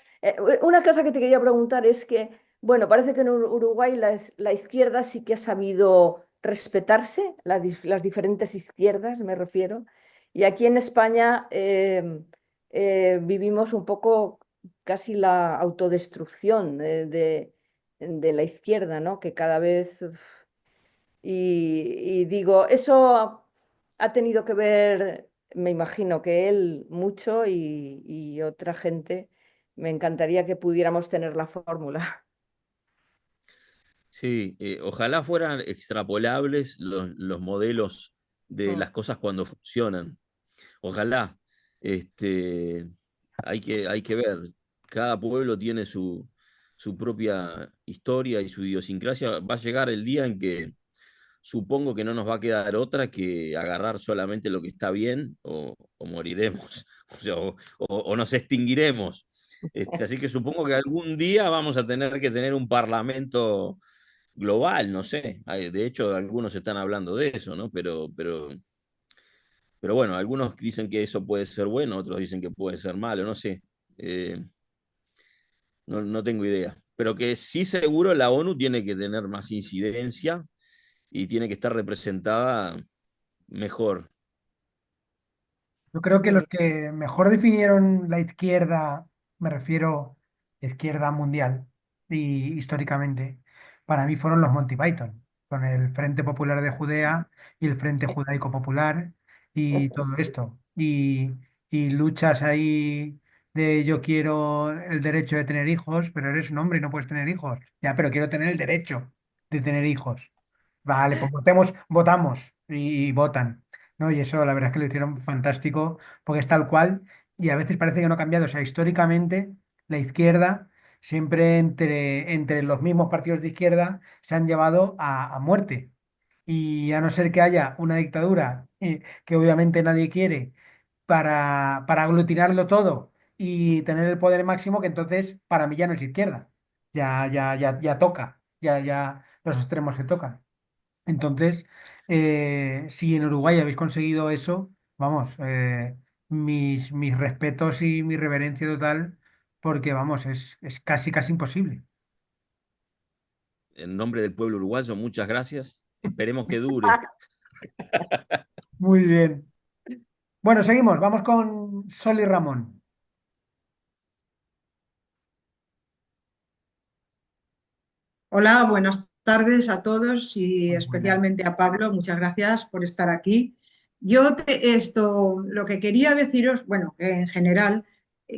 Una cosa que te quería preguntar es que, bueno, parece que en Uruguay la izquierda sí que ha sabido respetarse, las diferentes izquierdas me refiero, y aquí en España vivimos un poco casi la autodestrucción de la izquierda, ¿no? Que cada vez... y digo, eso ha tenido que ver, me imagino que él mucho y otra gente. Me encantaría que pudiéramos tener la fórmula. Sí, ojalá fueran extrapolables los modelos de Mm. las cosas cuando funcionan. Ojalá. Este, hay que ver. Cada pueblo tiene su propia historia y su idiosincrasia. Va a llegar el día en que supongo que no nos va a quedar otra que agarrar solamente lo que está bien o moriremos, o sea, o nos extinguiremos. Así que supongo que algún día vamos a tener que tener un parlamento global, no sé. De hecho, algunos están hablando de eso, ¿no? Pero bueno, algunos dicen que eso puede ser bueno, otros dicen que puede ser malo, no sé. Eh, no tengo idea. Pero que sí seguro la ONU tiene que tener más incidencia y tiene que estar representada mejor. Yo creo que los Sí. que mejor definieron la izquierda, me refiero a izquierda mundial y históricamente, para mí fueron los Monty Python, con el Frente Popular de Judea y el Frente Judaico Popular y todo esto. Y luchas ahí de yo quiero el derecho de tener hijos, pero eres un hombre y no puedes tener hijos. Ya, pero quiero tener el derecho de tener hijos. Vale, pues votemos, votamos y votan. ¿No? Y eso la verdad es que lo hicieron fantástico porque es tal cual y a veces parece que no ha cambiado. O sea, históricamente la izquierda, siempre entre los mismos partidos de izquierda, se han llevado a muerte. Y a no ser que haya una dictadura que obviamente nadie quiere para aglutinarlo todo y tener el poder máximo, que entonces para mí ya no es izquierda. Ya toca, ya los extremos se tocan. Entonces, si en Uruguay habéis conseguido eso, vamos, mis respetos y mi reverencia total, porque vamos, es casi imposible. En nombre del pueblo uruguayo, muchas gracias. Esperemos que dure. Muy bien. Bueno, seguimos, vamos con Sol y Ramón. Hola, buenas tardes a todos y Muy buenas. especialmente a Pablo. Muchas gracias por estar aquí. Lo que quería deciros, bueno, que en general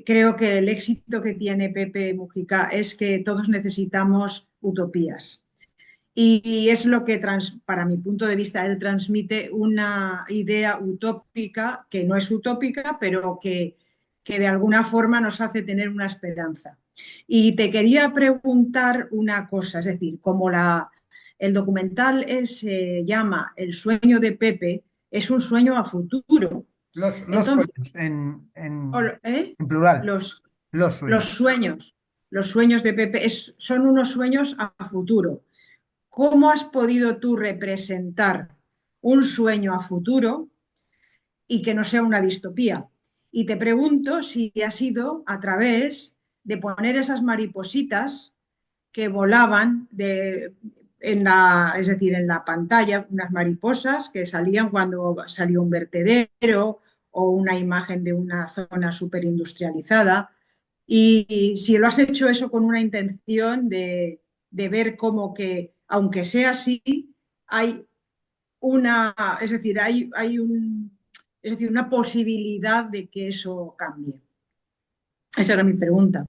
creo que el éxito que tiene Pepe Mujica es que todos necesitamos utopías. Y es lo que, para mi punto de vista, él transmite una idea utópica, que no es utópica, pero que de alguna forma nos hace tener una esperanza. Y te quería preguntar una cosa, es decir, el documental se llama El sueño de Pepe, es un sueño a futuro. Los Entonces, sueños, ¿eh? en plural, los, los los sueños. sueños, los sueños de Pepe son unos sueños a futuro. ¿Cómo has podido tú representar un sueño a futuro y que no sea una distopía? Y te pregunto si ha sido a través de poner esas maripositas que volaban es decir, en la pantalla, unas mariposas que salían cuando salía un vertedero o una imagen de una zona superindustrializada. Y si lo has hecho eso con una intención de ver como que, aunque sea así, hay es decir, es decir, una posibilidad de que eso cambie. Esa era mi pregunta.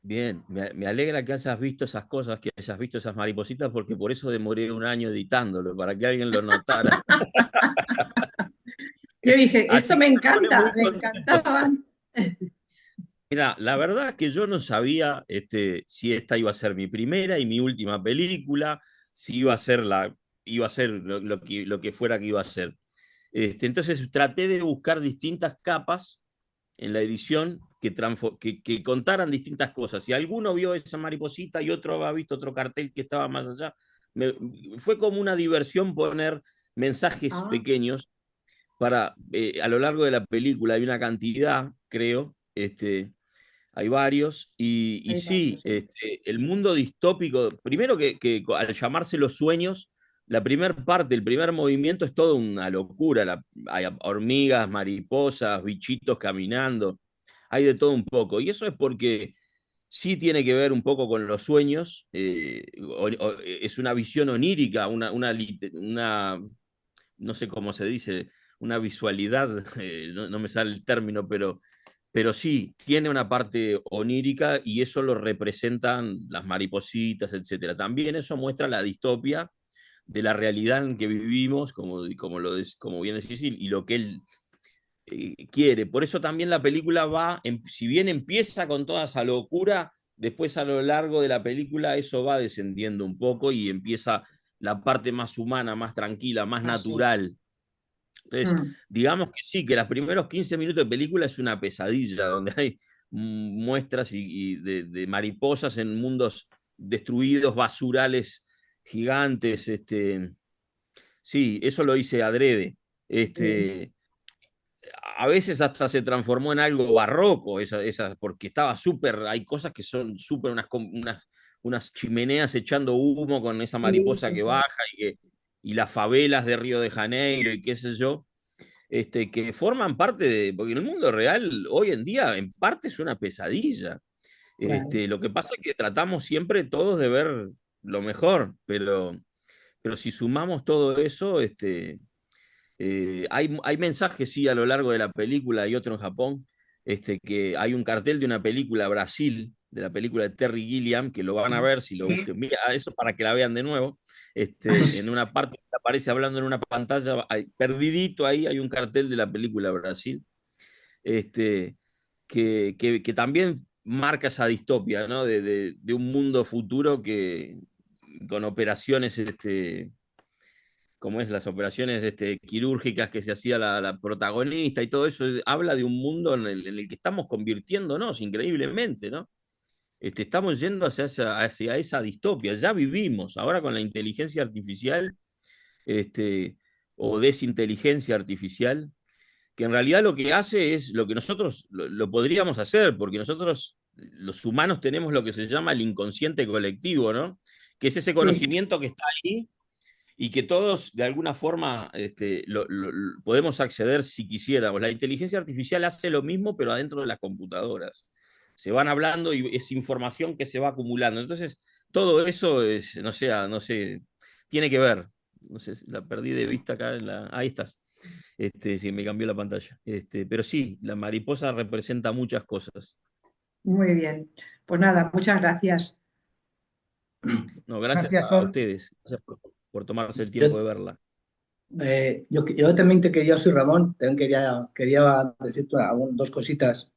Bien, me alegra que hayas visto esas cosas, que hayas visto esas maripositas, porque por eso demoré un año editándolo, para que alguien lo notara. Yo dije, esto Así que me me pone encanta, muy me contento. encantaban. Mira, la verdad que yo no sabía si esta iba a ser mi primera y mi última película, si iba a ser lo que fuera que iba a ser. Entonces traté de buscar distintas capas en la edición que contaran distintas cosas. Si alguno vio esa mariposita y otro había visto otro cartel que estaba más allá, me- fue como una diversión poner mensajes Ah, pequeños a lo largo de la película hay una cantidad, creo, hay varios, y Hay sí, varios, sí. el mundo distópico, primero que al llamarse Los Sueños, la primera parte, el primer movimiento es toda una locura, hay hormigas, mariposas, bichitos caminando, hay de todo un poco, y eso es porque sí tiene que ver un poco con los sueños, es una visión onírica, no sé cómo se dice, una visualidad, no me sale el término, pero sí, tiene una parte onírica y eso lo representan las maripositas, etcétera. También eso muestra la distopia de la realidad en que vivimos, como bien decís, y lo que él quiere. Por eso también la película si bien empieza con toda esa locura, después a lo largo de la película eso va descendiendo un poco y empieza la parte más humana, más tranquila, más Así. natural. Entonces, digamos que sí, que los primeros 15 minutos de película es una pesadilla, donde hay muestras de mariposas en mundos destruidos, basurales gigantes. Sí, eso lo hice adrede. Sí. Este, a veces hasta se transformó en algo barroco, porque estaba súper, hay cosas que son súper, unas chimeneas echando humo con esa Sí, mariposa sí, que sí. baja y las favelas de Río de Janeiro y qué sé yo, que forman parte porque en el mundo real hoy en día en parte es una pesadilla. Claro. Lo que pasa es que tratamos siempre todos de ver lo mejor, pero si sumamos todo eso, hay mensajes, sí, a lo largo de la película y otro en Japón, que hay un cartel de una película Brasil, de la película de Terry Gilliam, que lo van a ver si lo busquen. Mira, eso para que la vean de nuevo. En una parte aparece hablando en una pantalla, perdidito ahí, hay un cartel de la película Brasil, este, que también marca esa distopia, ¿no? De un mundo futuro con operaciones, como es las operaciones quirúrgicas que se hacía la protagonista y todo eso, habla de un mundo en el que estamos convirtiéndonos increíblemente, ¿no? Estamos yendo hacia esa distopia, ya vivimos, ahora con la inteligencia artificial, este, o desinteligencia artificial, que en realidad lo que hace es lo que nosotros lo podríamos hacer, porque nosotros, los humanos, tenemos lo que se llama el inconsciente colectivo, ¿no? Que es ese Sí, conocimiento que está ahí y que todos de alguna forma podemos acceder si quisiéramos. La inteligencia artificial hace lo mismo, pero adentro de las computadoras. Se van hablando y es información que se va acumulando. Entonces, todo eso es, no sé, tiene que ver. No sé, la perdí de vista acá ahí estás. Sí, me cambió la pantalla. Pero sí, la mariposa representa muchas cosas. muy bien. Pues nada, muchas gracias. No, gracias Gracias, a Sol. ustedes. Gracias por tomarse el tiempo Yo, de verla. yo también te quería, soy Ramón, también quería decirte dos cositas.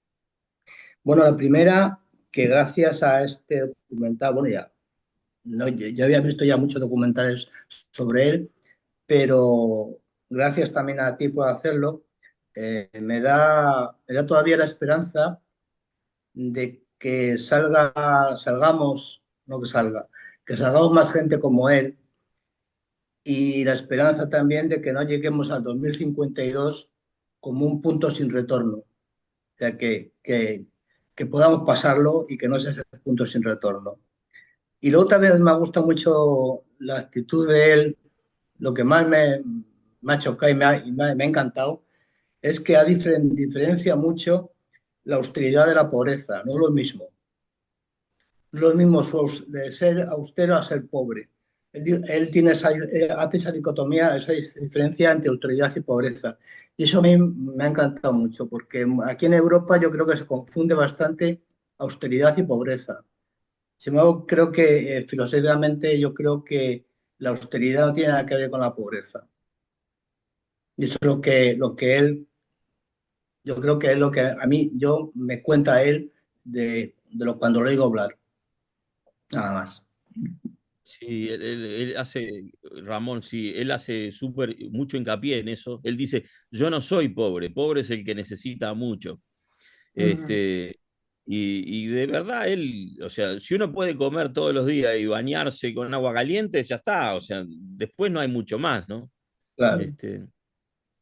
Bueno, la primera, que gracias a este documental, bueno, ya, no, yo había visto ya muchos documentales sobre él, pero gracias también a ti por hacerlo, me da todavía la esperanza de que salgamos, no que salga, que salgamos más gente como él y la esperanza también de que no lleguemos al 2052 como un punto sin retorno. O sea, que podamos pasarlo y que no sea ese punto sin retorno. Y luego también me gusta mucho la actitud de él. Lo que más me ha chocado y me ha encantado es que diferencia mucho la austeridad de la pobreza. No es lo mismo. No es lo mismo de ser austero a ser pobre. Él hace esa dicotomía, esa diferencia entre autoridad y pobreza. Y eso a mí me ha encantado mucho, porque aquí en Europa yo creo que se confunde bastante austeridad y pobreza. Sin embargo, creo que filosóficamente yo creo que la austeridad no tiene nada que ver con la pobreza. Y eso es lo que él, yo creo que es lo que a mí, yo me cuenta él cuando lo oigo hablar, nada más. Sí, él hace, Ramón, sí, él hace mucho hincapié en eso. Él dice, yo no soy pobre, pobre es el que necesita mucho. Ujú. Este, y de verdad, él, o sea, si uno puede comer todos los días y bañarse con agua caliente, ya está, o sea, después no hay mucho más, ¿no? Claro, Este,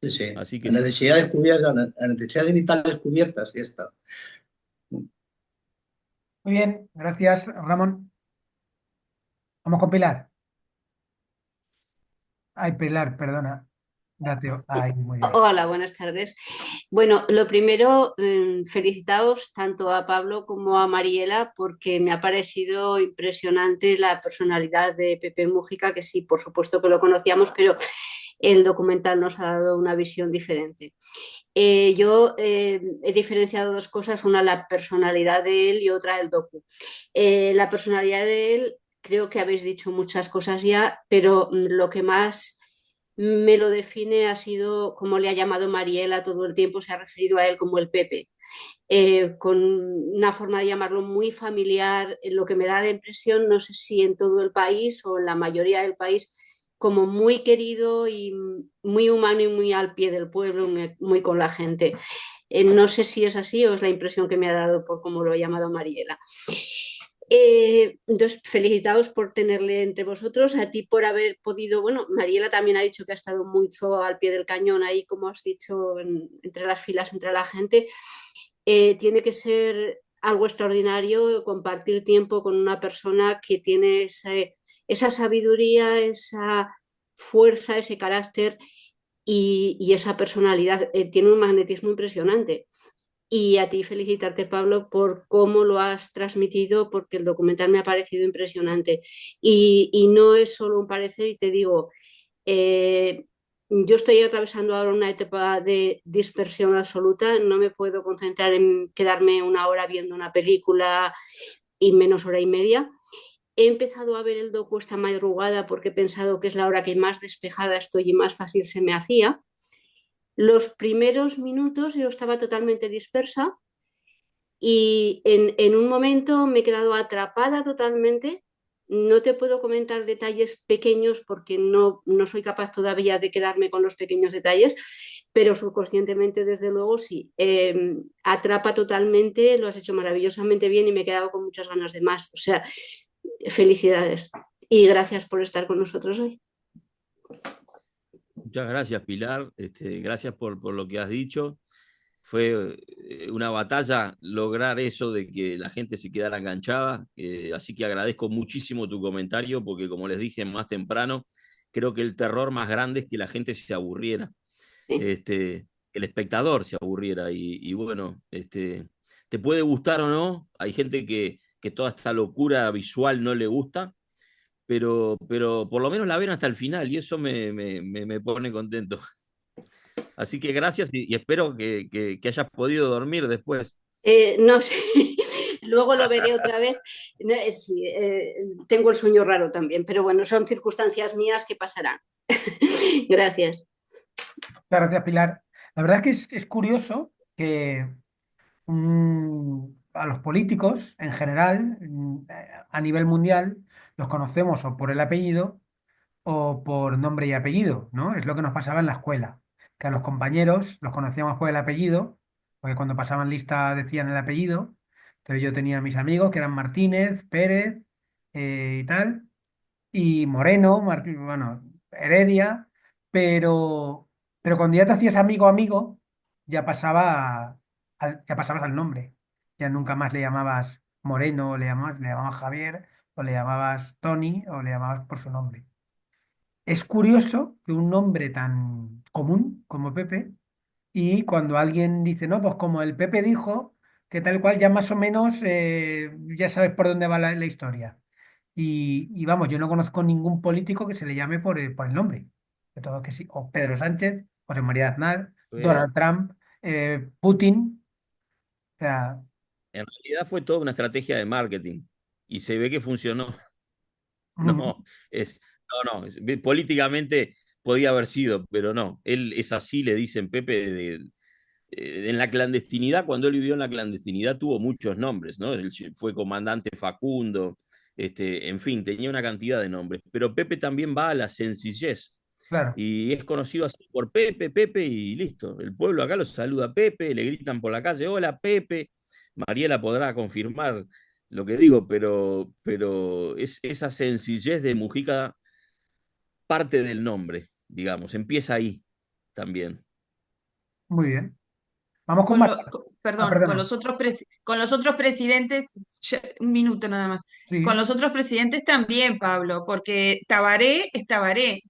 sí, sí. así que Las necesidades cubiertas, las necesidades vitales cubiertas y ya está. Muy bien, gracias, Ramón. Vamos con Pilar. Ay, Pilar, perdona. Date. Ay, muy bien. Hola, buenas tardes. Bueno, lo primero, felicitaos tanto a Pablo como a Mariela porque me ha parecido impresionante la personalidad de Pepe Mújica, que sí, por supuesto que lo conocíamos, pero el documental nos ha dado una visión diferente. Yo he diferenciado dos cosas, una la personalidad de él y otra el docu. La personalidad de él, creo que habéis dicho muchas cosas ya, pero lo que más me lo define ha sido como le ha llamado Mariela todo el tiempo, se ha referido a él como el Pepe, con una forma de llamarlo muy familiar, lo que me da la impresión, no sé si en todo el país o en la mayoría del país, como muy querido y muy humano y muy al pie del pueblo, muy con la gente. No sé si es así o es la impresión que me ha dado por cómo lo ha llamado Mariela. Entonces, felicitaos por tenerle entre vosotros, a ti por haber podido, bueno, Mariela también ha dicho que ha estado mucho al pie del cañón ahí, como has dicho, entre las filas, entre la gente. Tiene que ser algo extraordinario compartir tiempo con una persona que tiene esa sabiduría, esa fuerza, ese carácter y esa personalidad. Tiene un magnetismo impresionante. Y a ti felicitarte, Pablo, por cómo lo has transmitido, porque el documental me ha parecido impresionante. Y no es solo un parecer, y te digo, eh, yo estoy atravesando ahora una etapa de dispersión absoluta, no me puedo concentrar en quedarme una hora viendo una película y menos hora y media. He empezado a ver el docu esta madrugada porque he pensado que es la hora que más despejada estoy y más fácil se me hacía. Los primeros minutos yo estaba totalmente dispersa y en un momento me he quedado atrapada totalmente. No te puedo comentar detalles pequeños porque no soy capaz todavía de quedarme con los pequeños detalles, pero subconscientemente, desde luego, sí. Atrapa totalmente, lo has hecho maravillosamente bien y me he quedado con muchas ganas de más. O sea, felicidades y gracias por estar con nosotros hoy. Muchas gracias, Pilar. Gracias por lo que has dicho. Fue una batalla lograr eso de que la gente se quedara enganchada. Así que agradezco muchísimo tu comentario porque, como les dije más temprano, creo que el terror más grande es que la gente se aburriera, Sí. que el espectador se aburriera. Y bueno, te puede gustar o no. Hay gente que toda esta locura visual no le gusta, pero por lo menos la ven hasta el final y eso me pone contento. Así que gracias y espero que hayas podido dormir después. No sé, luego lo veré otra vez. No, sí, tengo el sueño raro también, pero bueno, son circunstancias mías que pasarán. Gracias. Muchas gracias, Pilar. La verdad es que es curioso que a los políticos en general, a nivel mundial, los conocemos o por el apellido o por nombre y apellido, ¿no? Es lo que nos pasaba en la escuela, que a los compañeros los conocíamos por el apellido, porque cuando pasaban lista decían el apellido. Entonces yo tenía mis amigos que eran Martínez, Pérez y tal, y Moreno, bueno, Heredia, pero, pero cuando ya te hacías amigo amigo, ya ya pasabas al nombre. Ya nunca más le llamabas Moreno, le llamabas Javier, o le llamabas Tony, o le llamabas por su nombre. Es curioso que un nombre tan común como Pepe, y cuando alguien dice, no, pues como el Pepe dijo, que tal cual, ya más o menos ya sabes por dónde va la historia. Y vamos, yo no conozco ningún político que se le llame por el nombre. De todo que sí. O Pedro Sánchez, José María Aznar, Fue- Donald Trump, Putin. O sea, en realidad fue toda una estrategia de marketing y se ve que funcionó. ujú, No, no, políticamente podía haber sido, pero no. Él es así, le dicen Pepe, en la clandestinidad, cuando él vivió en la clandestinidad, tuvo muchos nombres, ¿no? Él fue comandante Facundo, en fin, tenía una cantidad de nombres. Pero Pepe también va a la sencillez. claro, Y es conocido así por Pepe, Pepe y listo. El pueblo acá lo saluda a Pepe, le gritan por la calle, hola Pepe. Mariela podrá confirmar lo que digo, pero es esa sencillez de Mujica parte del nombre, digamos, empieza ahí también. muy bien. Vamos con Con lo, María. perdón, Perdona. con los otros presidentes, un minuto nada más, con Sí, los otros presidentes también, Pablo, porque Tabaré es Tabaré.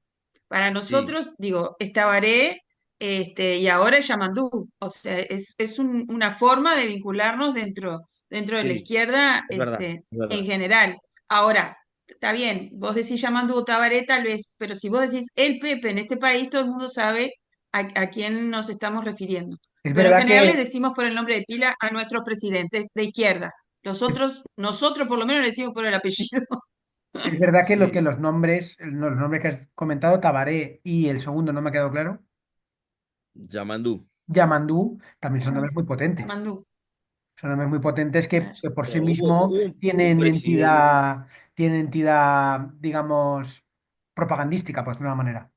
Para Sí, nosotros, digo, es Tabaré, y ahora es Yamandú. O sea, es una forma de vincularnos dentro de la sí, izquierda, es verdad, es en verdad. general. Ahora, está bien, vos decís Yamandú o Tabaré tal vez, pero si vos decís el Pepe en este país, todo el mundo sabe a quién nos estamos refiriendo. es Pero en verdad general les que, decimos por el nombre de pila a nuestros presidentes de izquierda. Los otros, nosotros por lo menos le decimos por el apellido. es verdad que lo que Sí, los nombres que has comentado, Tabaré y el segundo no me ha quedado claro, Yamandú. Yamandú, también son nombres muy potentes. Yamandú, Son nombres muy potentes claro. que por sí Bueno, mismo hubo un presidente. tienen entidad, digamos, propagandística, por decirlo de una manera.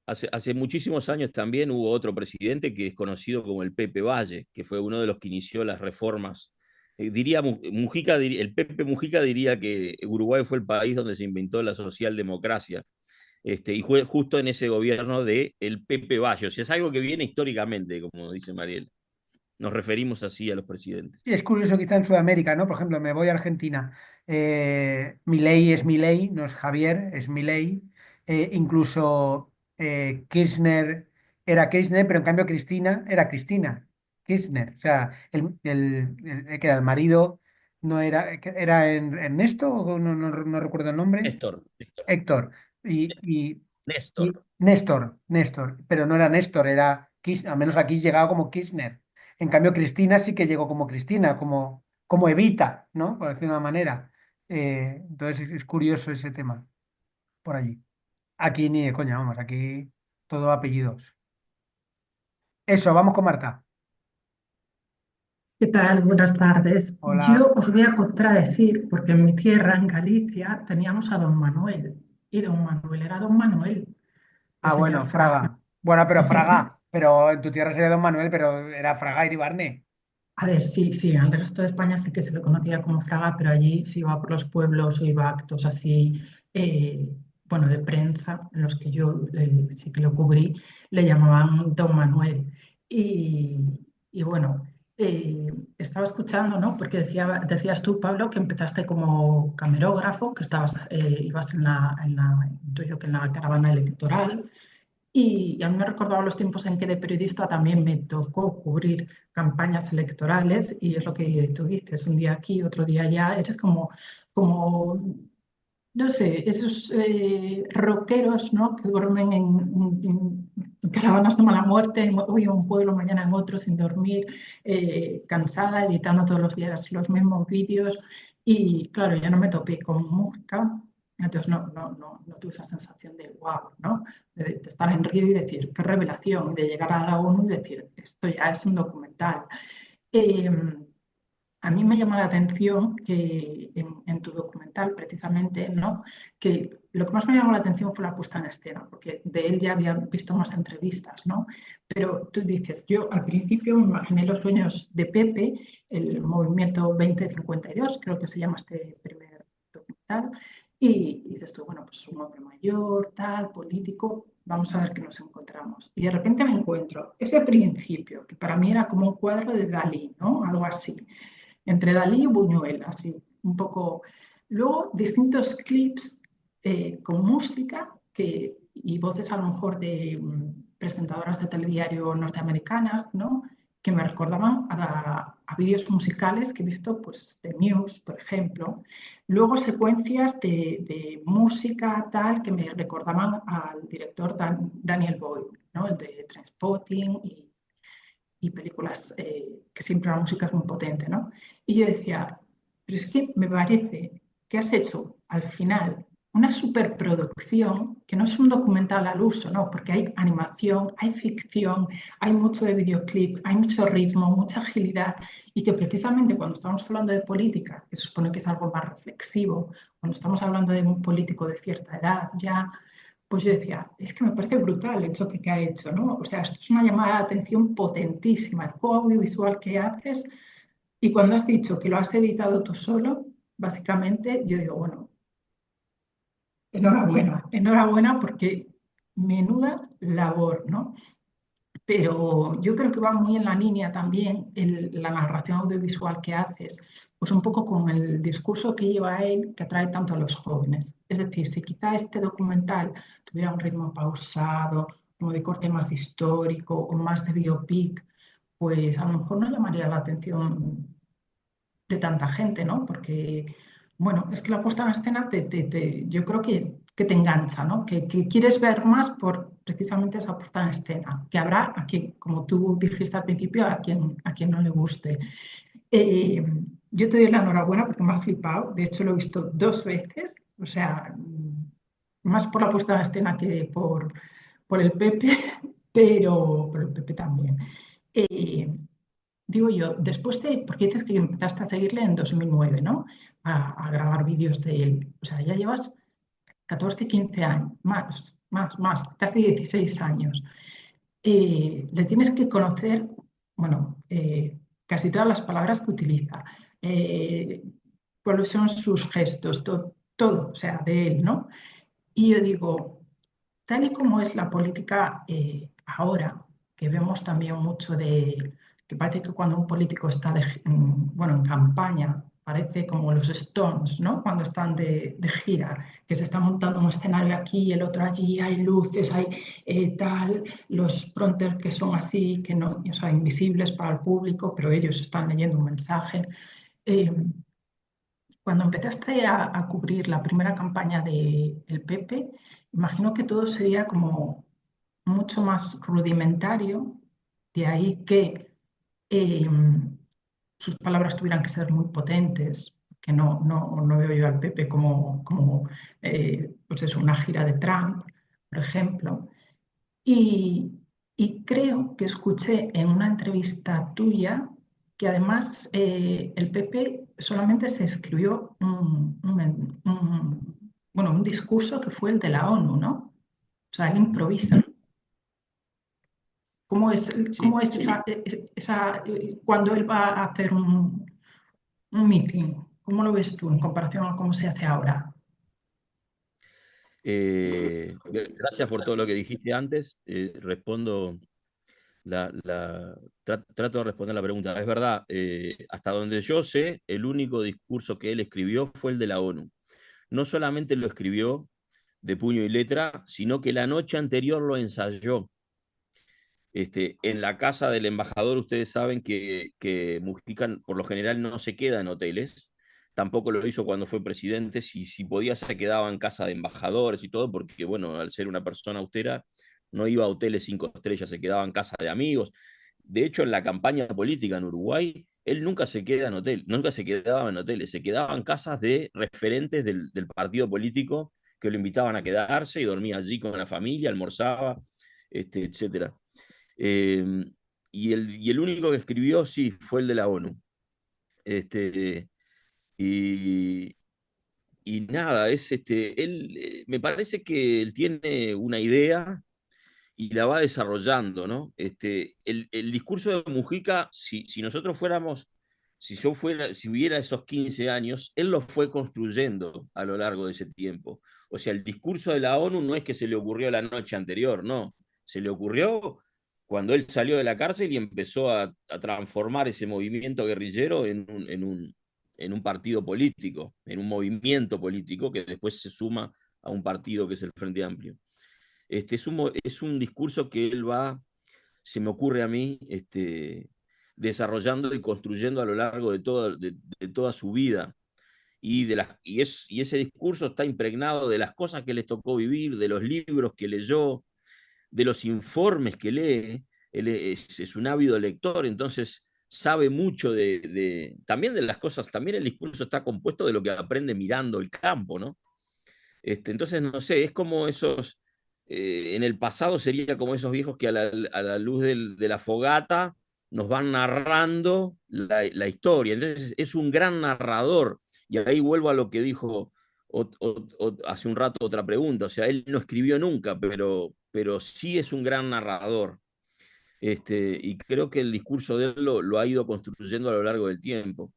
Hace muchísimos años también hubo otro presidente que es conocido como el Pepe Valle, que fue uno de los que inició las reformas. Diría Mujica, el Pepe Mujica diría que Uruguay fue el país donde se inventó la socialdemocracia. Y fue justo en ese gobierno de el Pepe Valle. O sea, es algo que viene históricamente, como dice Mariel. Nos referimos así a los presidentes. Sí, es curioso quizá en Sudamérica, ¿no? Por ejemplo, me voy a Argentina. Milei es Milei, no es Javier, es Milei. Incluso Kirchner era Kirchner, pero en cambio Cristina era Cristina Kirchner. O sea, que era el marido no era, era Ernesto, o no recuerdo el nombre. Néstor, Néstor, Héctor. Y, y Néstor. Néstor, pero no era Néstor, era al menos aquí llegaba como Kirchner. En cambio, Cristina sí que llegó como Cristina, como Evita, ¿no? Por decir de una manera. Entonces es curioso ese tema por allí. Aquí ni de coña, vamos, aquí todo apellidos. Eso, vamos con Marta. ¿Qué tal? Buenas tardes. Hola. Yo os voy a contradecir porque en mi tierra, en Galicia, teníamos a don Manuel y don Manuel era don Manuel, el Ah, señor bueno, Fraga. Fraga. Bueno, pero Fraga, pero en tu tierra sería Don Manuel, pero era Fraga Iribarne. A ver, sí, sí, en el resto de España sí que se le conocía como Fraga, pero allí si iba por los pueblos o iba a actos así, eh, bueno, de prensa, en los que yo sí que lo cubrí, le llamaban don Manuel. Y, y bueno, estaba escuchando, ¿no? Porque decías tú, Pablo, que empezaste como camarógrafo, que ibas intuyo que en la caravana electoral. Y a mí me recordaba los tiempos en que de periodista también me tocó cubrir campañas electorales y es lo que tú dices, un día aquí, otro día allá, eres como no sé, esos rockeros, ¿no? Que duermen en caravanas de mala muerte, hoy en un pueblo, mañana en otro, sin dormir, cansada, editando todos los días los mismos vídeos. Y claro, ya no me topé con música, entonces no tuve esa sensación de wow, ¿no? De estar en Río y decir, qué revelación, y de llegar a la ONU y decir, esto ya es un documental. Eh, a mí me llama la atención que en tu documental, precisamente, ¿no? Que lo que más me llamó la atención fue la puesta en escena, porque de él ya había visto más entrevistas, ¿no? Pero tú dices, yo al principio me imaginé los sueños de Pepe, el movimiento 2052, creo que se llama este primer documental, y dices tú, bueno, pues un hombre mayor, tal, político, vamos a ver qué nos encontramos. Y de repente me encuentro ese principio, que para mí era como un cuadro de Dalí, ¿no? Algo así entre Dalí y Buñuel, así, un poco. Luego, distintos clips con música y voces a lo mejor de presentadoras de telediario norteamericanas, ¿no? Que me recordaban a vídeos musicales que he visto, pues, de Muse, por ejemplo. Luego, secuencias de música tal que me recordaban al director Daniel Boyle, ¿no? El de Trainspotting y películas que siempre la música es muy potente, ¿no? Y yo decía, pero es que me parece que has hecho al final una superproducción que no es un documental al uso, ¿no? Porque hay animación, hay ficción, hay mucho de videoclip, hay mucho ritmo, mucha agilidad y que precisamente cuando estamos hablando de política, que se supone que es algo más reflexivo, cuando estamos hablando de un político de cierta edad ya pues yo decía, es que me parece brutal el choque que ha hecho, ¿no? O sea, esto es una llamada de atención potentísima, el juego audiovisual que haces. Y cuando has dicho que lo has editado tú solo, básicamente yo digo, bueno, enhorabuena, enhorabuena porque menuda labor, ¿no? pero yo creo que va muy en la línea también la narración audiovisual que haces, pues un poco con el discurso que lleva él, que atrae tanto a los jóvenes. Es decir, si quizá este documental tuviera un ritmo pausado, como de corte más histórico o más de biopic, pues a lo mejor no llamaría la atención de tanta gente, ¿no? Porque, bueno, es que la puesta en escena yo creo que te engancha, ¿no? Que quieres ver más por precisamente esa puesta en escena, que habrá a quien, como tú dijiste al principio, a quien no le guste. Eh, yo te doy la enhorabuena porque me ha flipado, de hecho lo he visto 2 veces, o sea, más por la puesta en escena que por el Pepe, pero por el Pepe también. Eh, Digo yo, después porque dices que empezaste a seguirle en 2009, ¿no? A grabar vídeos de él. O sea, ya llevas 14, 15 años, más, casi 16 años. Le tienes que conocer, bueno, casi todas las palabras que utiliza, eh, cuáles son sus gestos, todo, o sea, de él, ¿no? Y yo digo, tal y como es la política ahora, que vemos también mucho que parece que cuando un político está bueno, en campaña, parece como los Stones, ¿no? Cuando están de gira, que se está montando un escenario aquí y el otro allí, hay luces, hay tal, los prompters que son así, que no, o sea, invisibles para el público, pero ellos están leyendo un mensaje. Eh, Cuando empezaste a cubrir la primera campaña del PP, imagino que todo sería como mucho más rudimentario, de ahí que eh, sus palabras tuvieran que ser muy potentes, que no veo yo al PP como pues eso, una gira de Trump, por ejemplo. Y, y creo que escuché en una entrevista tuya que además el PP solamente se escribió bueno, un discurso que fue el de la ONU, ¿no? O sea, él improvisa. ¿Cómo es, Sí. cómo es cuando él va a hacer un meeting? ¿Cómo lo ves tú en comparación a cómo se hace ahora? Gracias por todo lo que dijiste antes. Respondo trato de responder la pregunta. Es verdad, hasta donde yo sé, el único discurso que él escribió fue el de la ONU. No solamente lo escribió de puño y letra, sino que la noche anterior lo ensayó. En la casa del embajador, ustedes saben que Mujica por lo general no se queda en hoteles, tampoco lo hizo cuando fue presidente, si podía se quedaba en casa de embajadores y todo, porque bueno, al ser una persona austera, no iba a hoteles 5 estrellas, se quedaba en casa de amigos. De hecho, en la campaña política en Uruguay, él nunca se queda en hotel, nunca se quedaba en hoteles, se quedaba en casas de referentes del partido político que lo invitaban a quedarse y dormía allí con la familia, almorzaba, etcétera. Eh, y el único que escribió, sí, fue el de la ONU. Este, y, y nada, él, me parece que él tiene una idea y la va desarrollando, ¿no? El discurso de Mujica, si nosotros fuéramos, si hubiera esos 15 años, él lo fue construyendo a lo largo de ese tiempo. O sea, el discurso de la ONU no es que se le ocurrió la noche anterior, no. Se le ocurrió cuando él salió de la cárcel y empezó a transformar ese movimiento guerrillero en un partido político, en un movimiento político que después se suma a un partido que es el Frente Amplio. Es un discurso que él va, se me ocurre a mí, desarrollando y construyendo a lo largo de toda su vida. Y ese discurso está impregnado de las cosas que les tocó vivir, de los libros que leyó, de los informes que lee. Él es un ávido lector, entonces sabe mucho también de las cosas, también el discurso está compuesto de lo que aprende mirando el campo, ¿no? Entonces, no sé, es como esos, en el pasado sería como esos viejos que a la luz de la fogata nos van narrando la historia. Entonces, es un gran narrador. Y ahí vuelvo a lo que dijo hace un rato otra pregunta. O sea, él no escribió nunca, pero sí es un gran narrador. Y creo que el discurso de él lo ha ido construyendo a lo largo del tiempo.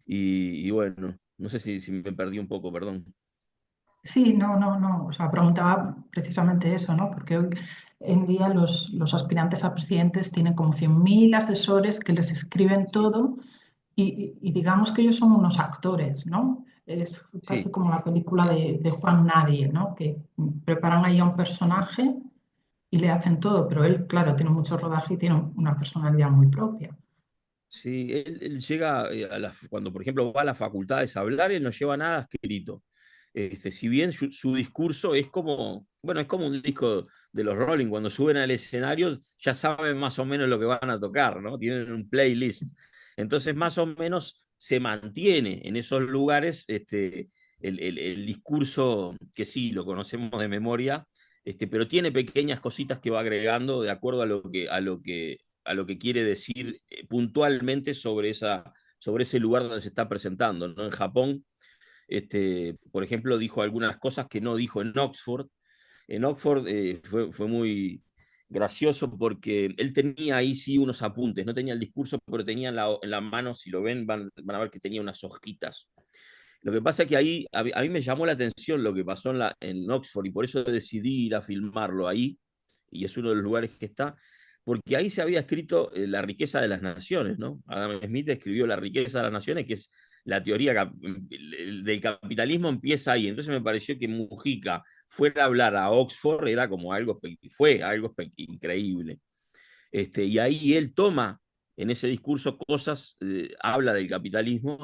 Y bueno, no sé si me perdí un poco, perdón. Sí, no, no, no. O sea, preguntaba precisamente eso, ¿no? Porque hoy en día los aspirantes a presidentes tienen como 100.000 asesores que les escriben todo y digamos que ellos son unos actores, ¿no? Es casi Sí. como la película de Juan Nadie, ¿no? Que preparan ahí a un personaje y le hacen todo, pero él, claro, tiene mucho rodaje y tiene una personalidad muy propia. Sí, él llega cuando, por ejemplo, va a las facultades a hablar, él no lleva nada escrito. Si bien su discurso es como, bueno, es como un disco de los Rolling, cuando suben al escenario ya saben más o menos lo que van a tocar, ¿no? Tienen un playlist. Entonces, más o menos se mantiene en esos lugares el discurso que sí, lo conocemos de memoria, pero tiene pequeñas cositas que va agregando de acuerdo a lo que quiere decir puntualmente sobre ese lugar donde se está presentando, ¿no? En Japón, por ejemplo, dijo algunas cosas que no dijo en Oxford. En Oxford fue muy gracioso porque él tenía ahí sí unos apuntes, no tenía el discurso, pero tenía en la mano, si lo ven, van a ver que tenía unas hojitas. Lo que pasa es que ahí a mí me llamó la atención lo que pasó en Oxford y por eso decidí ir a filmarlo ahí, y es uno de los lugares que está, porque ahí se había escrito La riqueza de las naciones, ¿no? Adam Smith escribió La riqueza de las naciones, que es la teoría del capitalismo empieza ahí. Entonces me pareció que Mujica fuera a hablar a Oxford era como fue algo increíble. Y ahí él toma en ese discurso cosas, habla del capitalismo,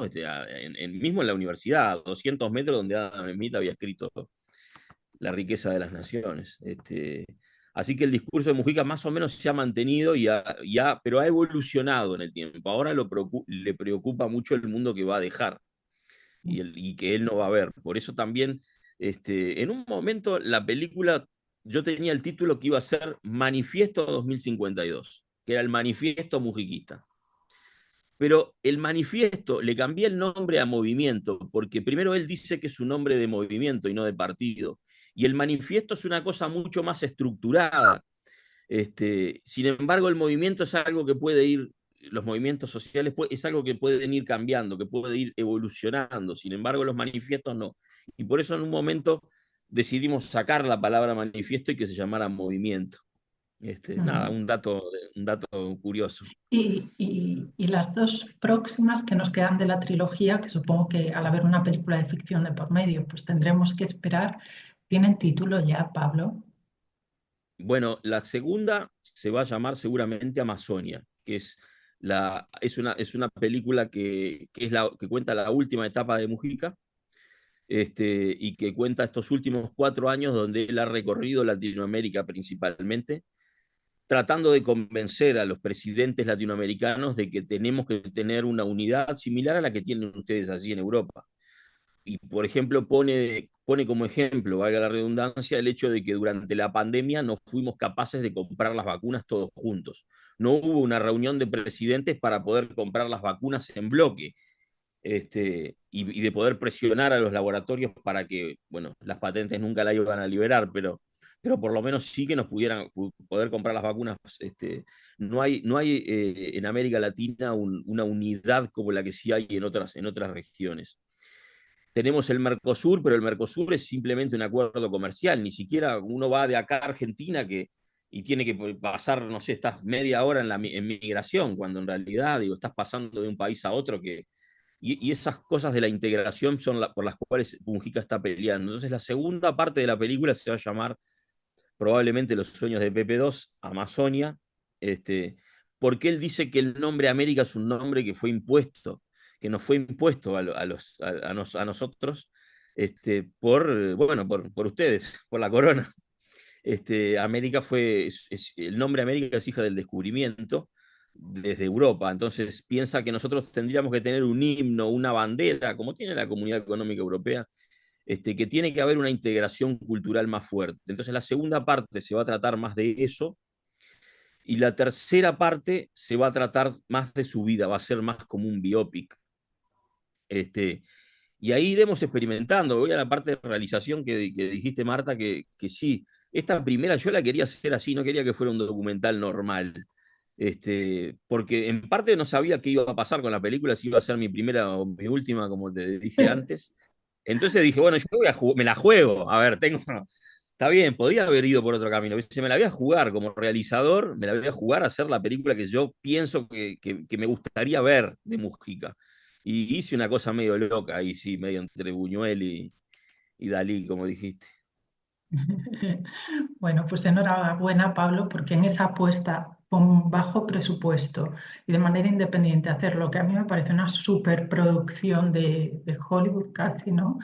mismo en la universidad, a 200 metros donde Adam Smith había escrito La riqueza de las naciones. Así que el discurso de Mujica más o menos se ha mantenido, pero ha evolucionado en el tiempo. Ahora le preocupa mucho el mundo que va a dejar y que él no va a ver. Por eso también, en un momento, la película, yo tenía el título que iba a ser Manifiesto 2052, que era el manifiesto mujiquista. Pero el manifiesto le cambié el nombre a movimiento, porque primero él dice que es un nombre de movimiento y no de partido. Y el manifiesto es una cosa mucho más estructurada. Sin embargo, el movimiento es algo que puede ir, los movimientos sociales es algo que pueden ir cambiando, que puede ir evolucionando. Sin embargo, los manifiestos no. Y por eso en un momento decidimos sacar la palabra manifiesto y que se llamara movimiento. Nada, Ujú. un dato curioso. Y las dos próximas que nos quedan de la trilogía, que supongo que al haber una película de ficción de por medio, pues tendremos que esperar, ¿tienen título ya, Pablo? Bueno, la segunda se va a llamar seguramente Amazonia, que es una película que cuenta la última etapa de Mujica, y que cuenta estos últimos 4 años donde él ha recorrido Latinoamérica principalmente, tratando de convencer a los presidentes latinoamericanos de que tenemos que tener una unidad similar a la que tienen ustedes allí en Europa. Y, por ejemplo, pone como ejemplo, valga la redundancia, el hecho de que durante la pandemia no fuimos capaces de comprar las vacunas todos juntos. No hubo una reunión de presidentes para poder comprar las vacunas en bloque, y de poder presionar a los laboratorios para que, bueno, las patentes nunca la iban a liberar, pero por lo menos sí que nos pudieran poder comprar las vacunas. No hay en América Latina una unidad como la que sí hay en otras regiones. Tenemos el Mercosur, pero el Mercosur es simplemente un acuerdo comercial, ni siquiera uno va de acá a Argentina y tiene que pasar, no sé, estás media hora en migración, cuando en realidad, digo, estás pasando de un país a otro y esas cosas de la integración son por las cuales Mujica está peleando. Entonces la segunda parte de la película se va a llamar probablemente Los sueños de Pepe II, Amazonia, este, porque él dice que el nombre América es un nombre que fue impuesto, que nos fue impuesto a nosotros, por ustedes, por la corona. América el nombre América es hija del descubrimiento desde Europa, entonces piensa que nosotros tendríamos que tener un himno, una bandera, como tiene la Comunidad Económica Europea, que tiene que haber una integración cultural más fuerte. Entonces la segunda parte se va a tratar más de eso y la tercera parte se va a tratar más de su vida, va a ser más como un biopic. Este, y ahí iremos experimentando. Voy a la parte de realización que dijiste, Marta, que sí. Esta primera yo la quería hacer así, no quería que fuera un documental normal. Porque en parte no sabía qué iba a pasar con la película, si iba a ser mi primera o mi última, como te dije antes. Entonces dije, bueno, yo me la juego. A ver, está bien, podía haber ido por otro camino. Se me la voy a jugar como realizador, me la voy a jugar a hacer la película que yo pienso que me gustaría ver de Mujica. Y hice una cosa medio loca ahí, sí, medio entre Buñuel y Dalí, como dijiste. Bueno, pues enhorabuena, Pablo, porque en esa apuesta con bajo presupuesto y de manera independiente hacer lo que a mí me parece una superproducción de Hollywood casi, ¿no?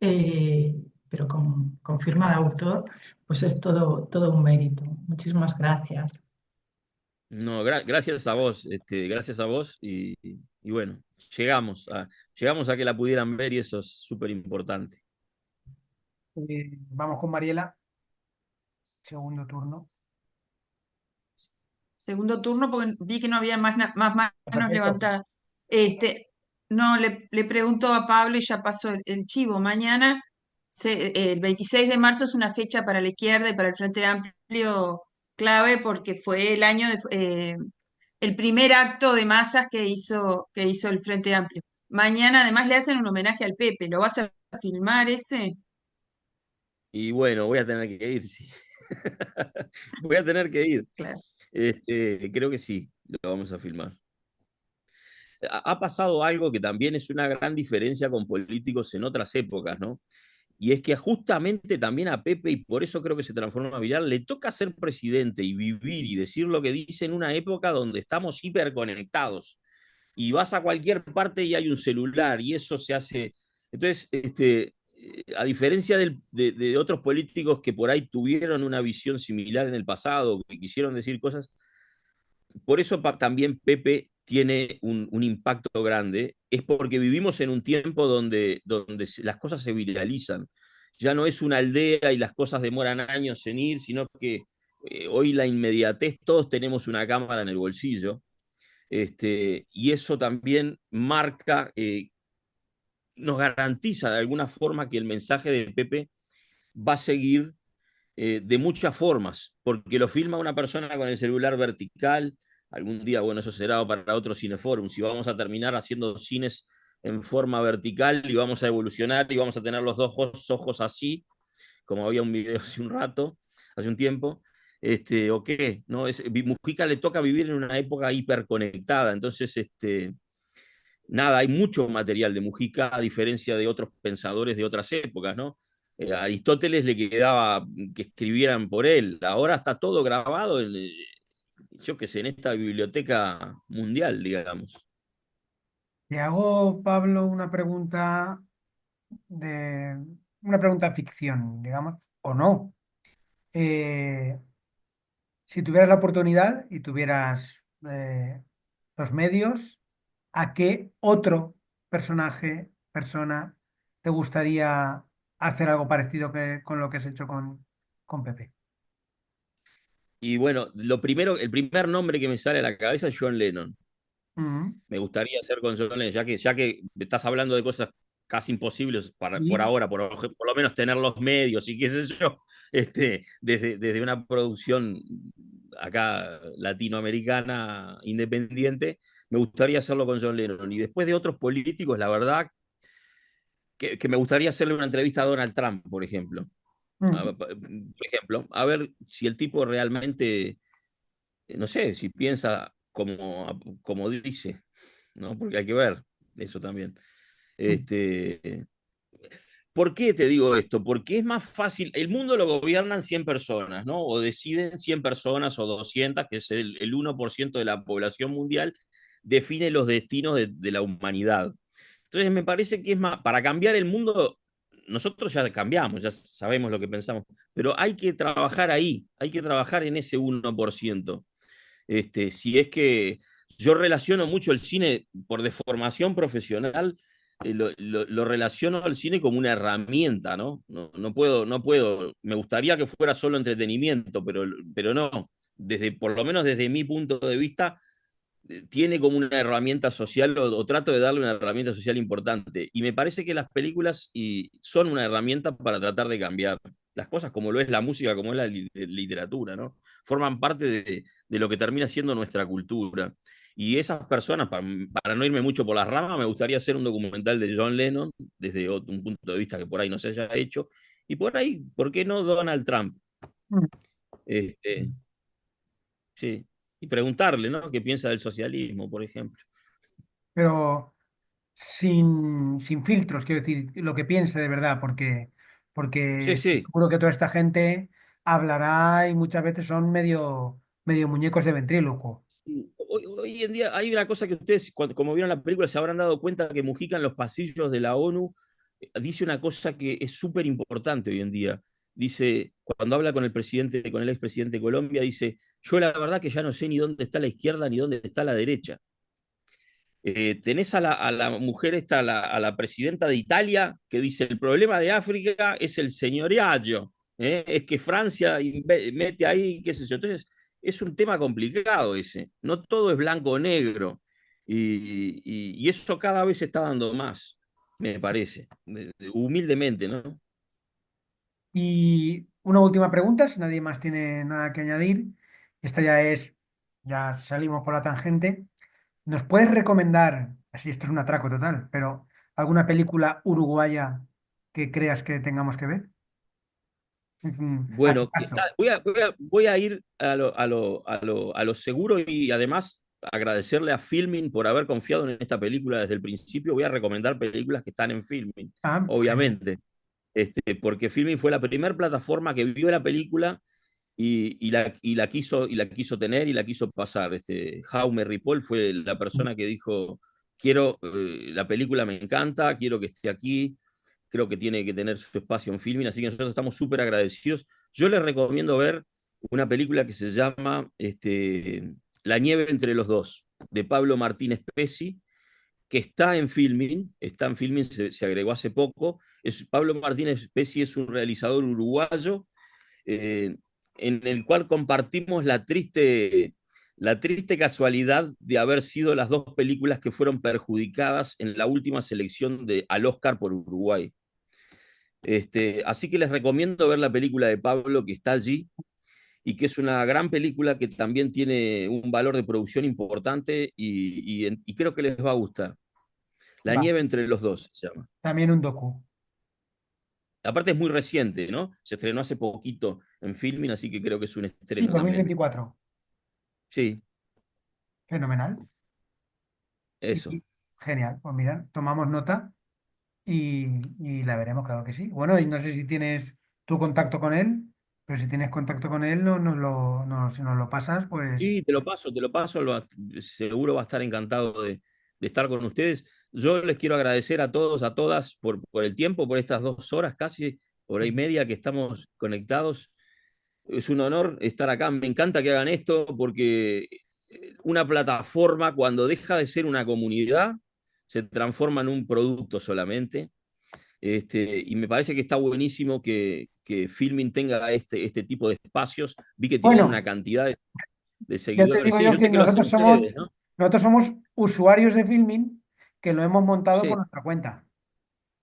Eh, pero con firma de autor, pues es todo un mérito. Muchísimas gracias. No, gracias a vos, gracias a vos y bueno, llegamos a que la pudieran ver y eso es súper importante. Vamos con Mariela, segundo turno. Segundo turno, porque vi que no había más manos Perfecto. levantadas. Este, no, le pregunto a Pablo y ya pasó el chivo. Mañana, el 26 de marzo, es una fecha para la izquierda y para el Frente Amplio clave porque fue el año el primer acto de masas que hizo el Frente Amplio. Mañana además le hacen un homenaje al Pepe. ¿Lo vas a filmar ese? Y bueno, voy a tener que ir, sí. Voy a tener que ir. Claro. Creo que sí, lo vamos a filmar. Ha pasado algo que también es una gran diferencia con políticos en otras épocas, ¿no? Y es que justamente también a Pepe, y por eso creo que se transforma viral, le toca ser presidente y vivir y decir lo que dice en una época donde estamos hiperconectados. Y vas a cualquier parte y hay un celular y eso se hace. Entonces, a diferencia de otros políticos que por ahí tuvieron una visión similar en el pasado, que quisieron decir cosas, por eso también Pepe tiene un impacto grande, es porque vivimos en un tiempo donde las cosas se viralizan. Ya no es una aldea y las cosas demoran años en ir, sino que hoy la inmediatez, todos tenemos una cámara en el bolsillo, y eso también marca, nos garantiza de alguna forma que el mensaje de Pepe va a seguir de muchas formas, porque lo filma una persona con el celular vertical. Algún día, bueno, eso será para otro cineforum, si vamos a terminar haciendo cines en forma vertical y vamos a evolucionar y vamos a tener los dos ojos así, como había un video hace un rato, hace un tiempo, o qué, ¿no? Mujica le toca vivir en una época hiperconectada, entonces, nada, hay mucho material de Mujica a diferencia de otros pensadores de otras épocas, ¿no? A Aristóteles le quedaba que escribieran por él. Ahora está todo grabado, yo qué sé, en esta biblioteca mundial, digamos. Te hago, Pablo, de una pregunta ficción, digamos, o no. Eh, si tuvieras la oportunidad y tuvieras los medios, ¿a qué otro persona, te gustaría hacer algo parecido con lo que has hecho con Pepe? Y bueno, el primer nombre que me sale a la cabeza es John Lennon. Mm, Me gustaría hacer con John Lennon, ya que estás hablando de cosas casi imposibles por sí, ahora, por lo menos tener los medios y qué sé yo, desde una producción acá latinoamericana independiente, me gustaría hacerlo con John Lennon. Y después de otros políticos, la verdad que me gustaría hacerle una entrevista a Donald Trump, por ejemplo. mm. A ver si el tipo realmente, no sé, si piensa como dice, ¿no? Porque hay que ver eso también. Este, ¿Por qué te digo esto? Porque es más fácil, el mundo lo gobiernan 100 personas, ¿no? O deciden 100 personas o 200, que es el 1% de la población mundial, define los destinos de la humanidad. Entonces me parece que es más, para cambiar el mundo, nosotros ya cambiamos, ya sabemos lo que pensamos, pero hay que trabajar ahí, hay que trabajar en ese 1%. Si es que yo relaciono mucho el cine por deformación profesional, lo relaciono al cine como una herramienta, ¿no? No puedo, me gustaría que fuera solo entretenimiento, pero no, por lo menos desde mi punto de vista, tiene como una herramienta social o trato de darle una herramienta social importante. Y me parece que las películas son una herramienta para tratar de cambiar las cosas, como lo es la música, como es la literatura, ¿no? Forman parte de lo que termina siendo nuestra cultura. Y esas personas, para no irme mucho por las ramas, me gustaría hacer un documental de John Lennon desde un punto de vista que por ahí no se haya hecho. Y por ahí, ¿por qué no Donald Trump? Mm. Este, sí. Y preguntarle, ¿no? ¿Qué piensa del socialismo, por ejemplo? Pero sin filtros, quiero decir, lo que piense de verdad, porque Sí, estoy sí. seguro que toda esta gente hablará y muchas veces son medio muñecos de ventrílocuo. Hoy en día hay una cosa que ustedes, como vieron la película, se habrán dado cuenta que Mujica en los pasillos de la ONU dice una cosa que es súper importante hoy en día. Dice, cuando habla con el presidente, con el expresidente de Colombia, dice, yo la verdad que ya no sé ni dónde está la izquierda ni dónde está la derecha. Tenés a la mujer esta, a la presidenta de Italia, que dice, el problema de África es el señoreayo, es que Francia mete ahí, qué sé yo. Entonces, es un tema complicado ese, no todo es blanco o negro, y eso cada vez se está dando más, me parece, humildemente, ¿no? Y una última pregunta, si nadie más tiene nada que añadir. Esta ya salimos por la tangente. ¿Nos puedes recomendar, así esto es un atraco total, pero alguna película uruguaya que creas que tengamos que ver? A tu Bueno, caso. voy a ir a lo seguro y además agradecerle a Filmin por haber confiado en esta película desde el principio. Voy a recomendar películas que están en Filmin, Ah, genial. obviamente, porque Filmin fue la primera plataforma que vio la película y la quiso tener y la quiso pasar. Jaume Ripoll fue la persona que dijo, quiero, la película me encanta, quiero que esté aquí, creo que tiene que tener su espacio en Filmin, así que nosotros estamos súper agradecidos. Yo les recomiendo ver una película que se llama La nieve entre los dos, de Pablo Martínez Pesi, que está en Filmin, se agregó hace poco. Pablo Martínez Pesi es un realizador uruguayo eh, en el cual compartimos la triste casualidad de haber sido las dos películas que fueron perjudicadas en la última selección al Oscar por Uruguay. Así que les recomiendo ver la película de Pablo que está allí y que es una gran película que también tiene un valor de producción importante y creo que les va a gustar. La Va, nieve entre los dos se llama. también un docu. Aparte es muy reciente, ¿no? Se estrenó hace poquito en Filmin, así que creo que es un Sí, estreno también. 2024. Sí, Fenomenal. eso. Y genial. Pues mira, tomamos nota y la veremos, claro que sí. Bueno, y no sé si tienes tu contacto con él, pero si tienes contacto con él, si nos lo pasas, pues Sí, te lo paso, seguro va a estar encantado de estar con ustedes. Yo les quiero agradecer a todos, a todas, por el tiempo, por estas 2 horas, casi hora y media que estamos conectados. Es un honor estar acá. Me encanta que hagan esto porque una plataforma, cuando deja de ser una comunidad, se transforma en un producto solamente. Y me parece que está buenísimo que Filmin tenga este tipo de espacios. Vi que tienen una bueno, cantidad de ya te seguidores. digo Sí, yo yo que sé que lo hacen ustedes, ¿no? nosotros somos usuarios de Filmin que lo hemos montado por Sí, nuestra cuenta.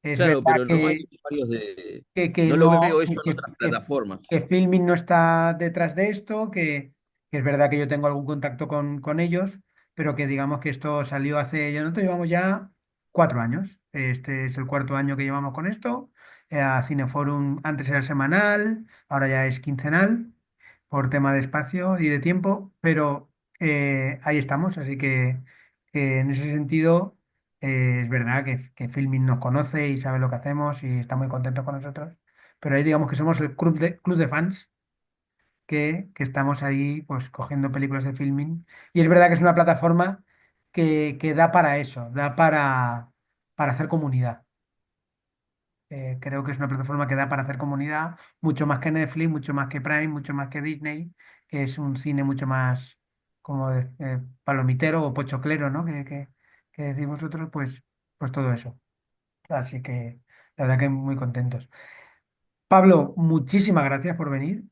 Es claro, verdad pero no hay usuarios de... que No lo no, veo eso en otras plataformas. que Filmin no está detrás de esto, que es verdad que yo tengo algún contacto con ellos, pero que digamos que esto salió hace, ya nosotros llevamos ya 4 años. Este es el cuarto año que llevamos con esto. A Cineforum antes era semanal, ahora ya es quincenal por tema de espacio y de tiempo, pero ahí estamos, así que en ese sentido es verdad que Filmin nos conoce y sabe lo que hacemos y está muy contento con nosotros, pero ahí digamos que somos el club de fans que estamos ahí pues cogiendo películas de Filmin y es verdad que es una plataforma que da para eso, da para hacer comunidad. Creo que es una plataforma que da para hacer comunidad, mucho más que Netflix, mucho más que Prime, mucho más que Disney, que es un cine mucho más como palomitero o pochoclero, ¿no? Que decís vosotros, pues todo eso. Así que la verdad que muy contentos. Pablo, muchísimas gracias por venir,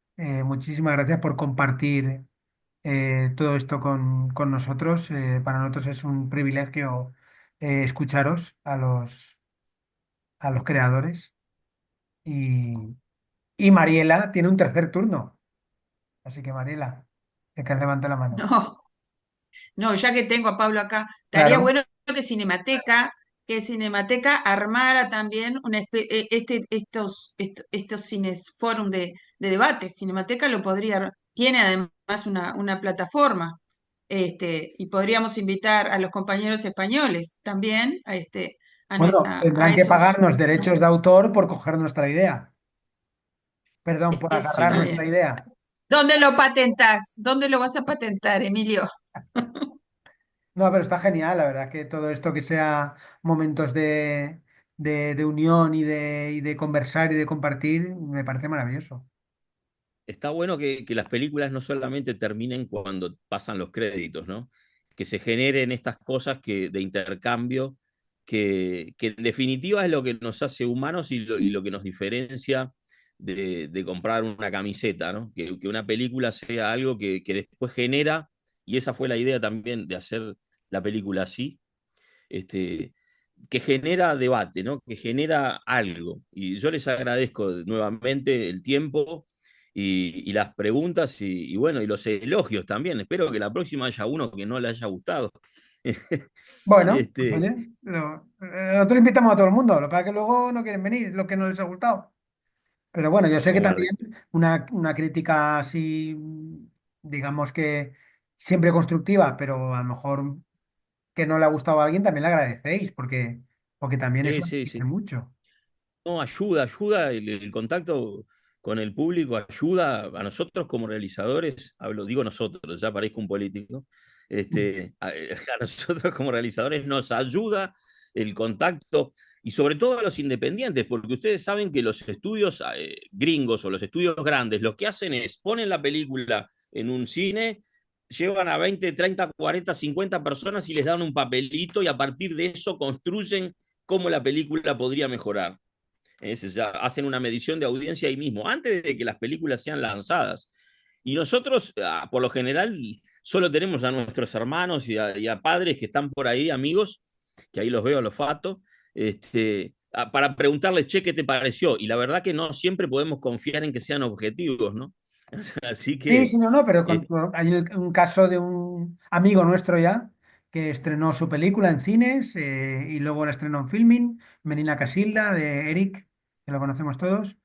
muchísimas gracias por compartir todo esto con nosotros. Para nosotros es un privilegio escucharos a los creadores. Y Mariela tiene un tercer turno. Así que Mariela, hay que levanta la mano. No. No, ya que tengo a Pablo acá, estaría Claro. bueno que Cinemateca armara también estos cines forum de debate. Cinemateca lo podría, tiene además una plataforma, y podríamos invitar a los compañeros españoles también Bueno, a tendrán que esos. pagarnos derechos de autor por coger nuestra idea. Perdón, por Eso agarrar Sí, nuestra también. idea. ¿Dónde lo patentás? ¿Dónde lo vas a patentar, Emilio? No, pero está genial, la verdad que todo esto que sea momentos de unión y de conversar y de compartir, me parece maravilloso. está bueno que las películas no solamente terminen cuando pasan los créditos, ¿no? Que se generen estas cosas de intercambio, que en definitiva es lo que nos hace humanos y lo que nos diferencia de comprar una camiseta, ¿no? Que una película sea algo que después genera, y esa fue la idea también de hacer la película así, este, que genera debate, ¿no? Que genera algo. Y yo les agradezco nuevamente el tiempo y las preguntas y bueno, y los elogios también. Espero que la próxima haya uno que no le haya gustado. Bueno, pues Este, oye, nosotros invitamos a todo el mundo, lo que pasa es que luego no quieren venir, lo que no les ha gustado. Pero bueno, yo sé que como también una crítica así, digamos que siempre constructiva, pero a lo mejor que no le ha gustado a alguien, también le agradecéis, porque también sí, eso sí, dice sí. mucho. No, ayuda, el contacto con el público ayuda a nosotros como realizadores, hablo, digo nosotros, ya parezco un político, a nosotros como realizadores nos ayuda el contacto y sobre todo a los independientes, porque ustedes saben que los estudios gringos o los estudios grandes lo que hacen es ponen la película en un cine, llevan a 20, 30, 40, 50 personas y les dan un papelito y a partir de eso construyen cómo la película podría mejorar. Ya hacen una medición de audiencia ahí mismo, antes de que las películas sean lanzadas. Y nosotros, por lo general, solo tenemos a nuestros hermanos y a padres que están por ahí, amigos, que ahí los veo a los fatos, para preguntarles, che, ¿qué te pareció? Y la verdad que no siempre podemos confiar en que sean objetivos, ¿no? Así Sí, que, sí, no, no, pero eh, hay un caso de un amigo nuestro ya que estrenó su película en cines y luego la estrenó en Filmin, Menina Casilda, de Eric, que lo conocemos todos,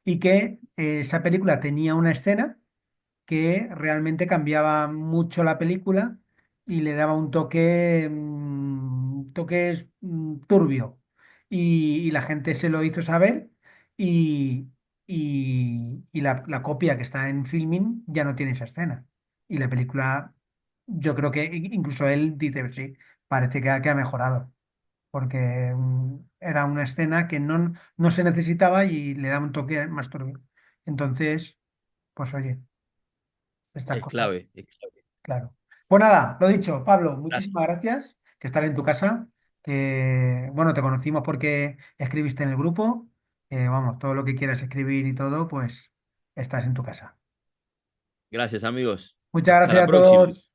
y que esa película tenía una escena que realmente cambiaba mucho la película y le daba un toque, turbio. Y la gente se lo hizo saber y, y la copia que está en Filmin ya no tiene esa escena. Y la película, yo creo que incluso él dice, sí, parece que ha mejorado, porque era una escena que no se necesitaba y le daba un toque más turbio. Entonces, pues oye, estas es cosas. clave, es clave. Claro. Pues nada, lo dicho, Pablo, Gracias. muchísimas gracias que estar en tu casa. Que, bueno, te conocimos porque escribiste en el grupo. Vamos, todo lo que quieras escribir y todo, pues estás en tu casa. Gracias, amigos. Muchas Hasta gracias la a próxima. todos.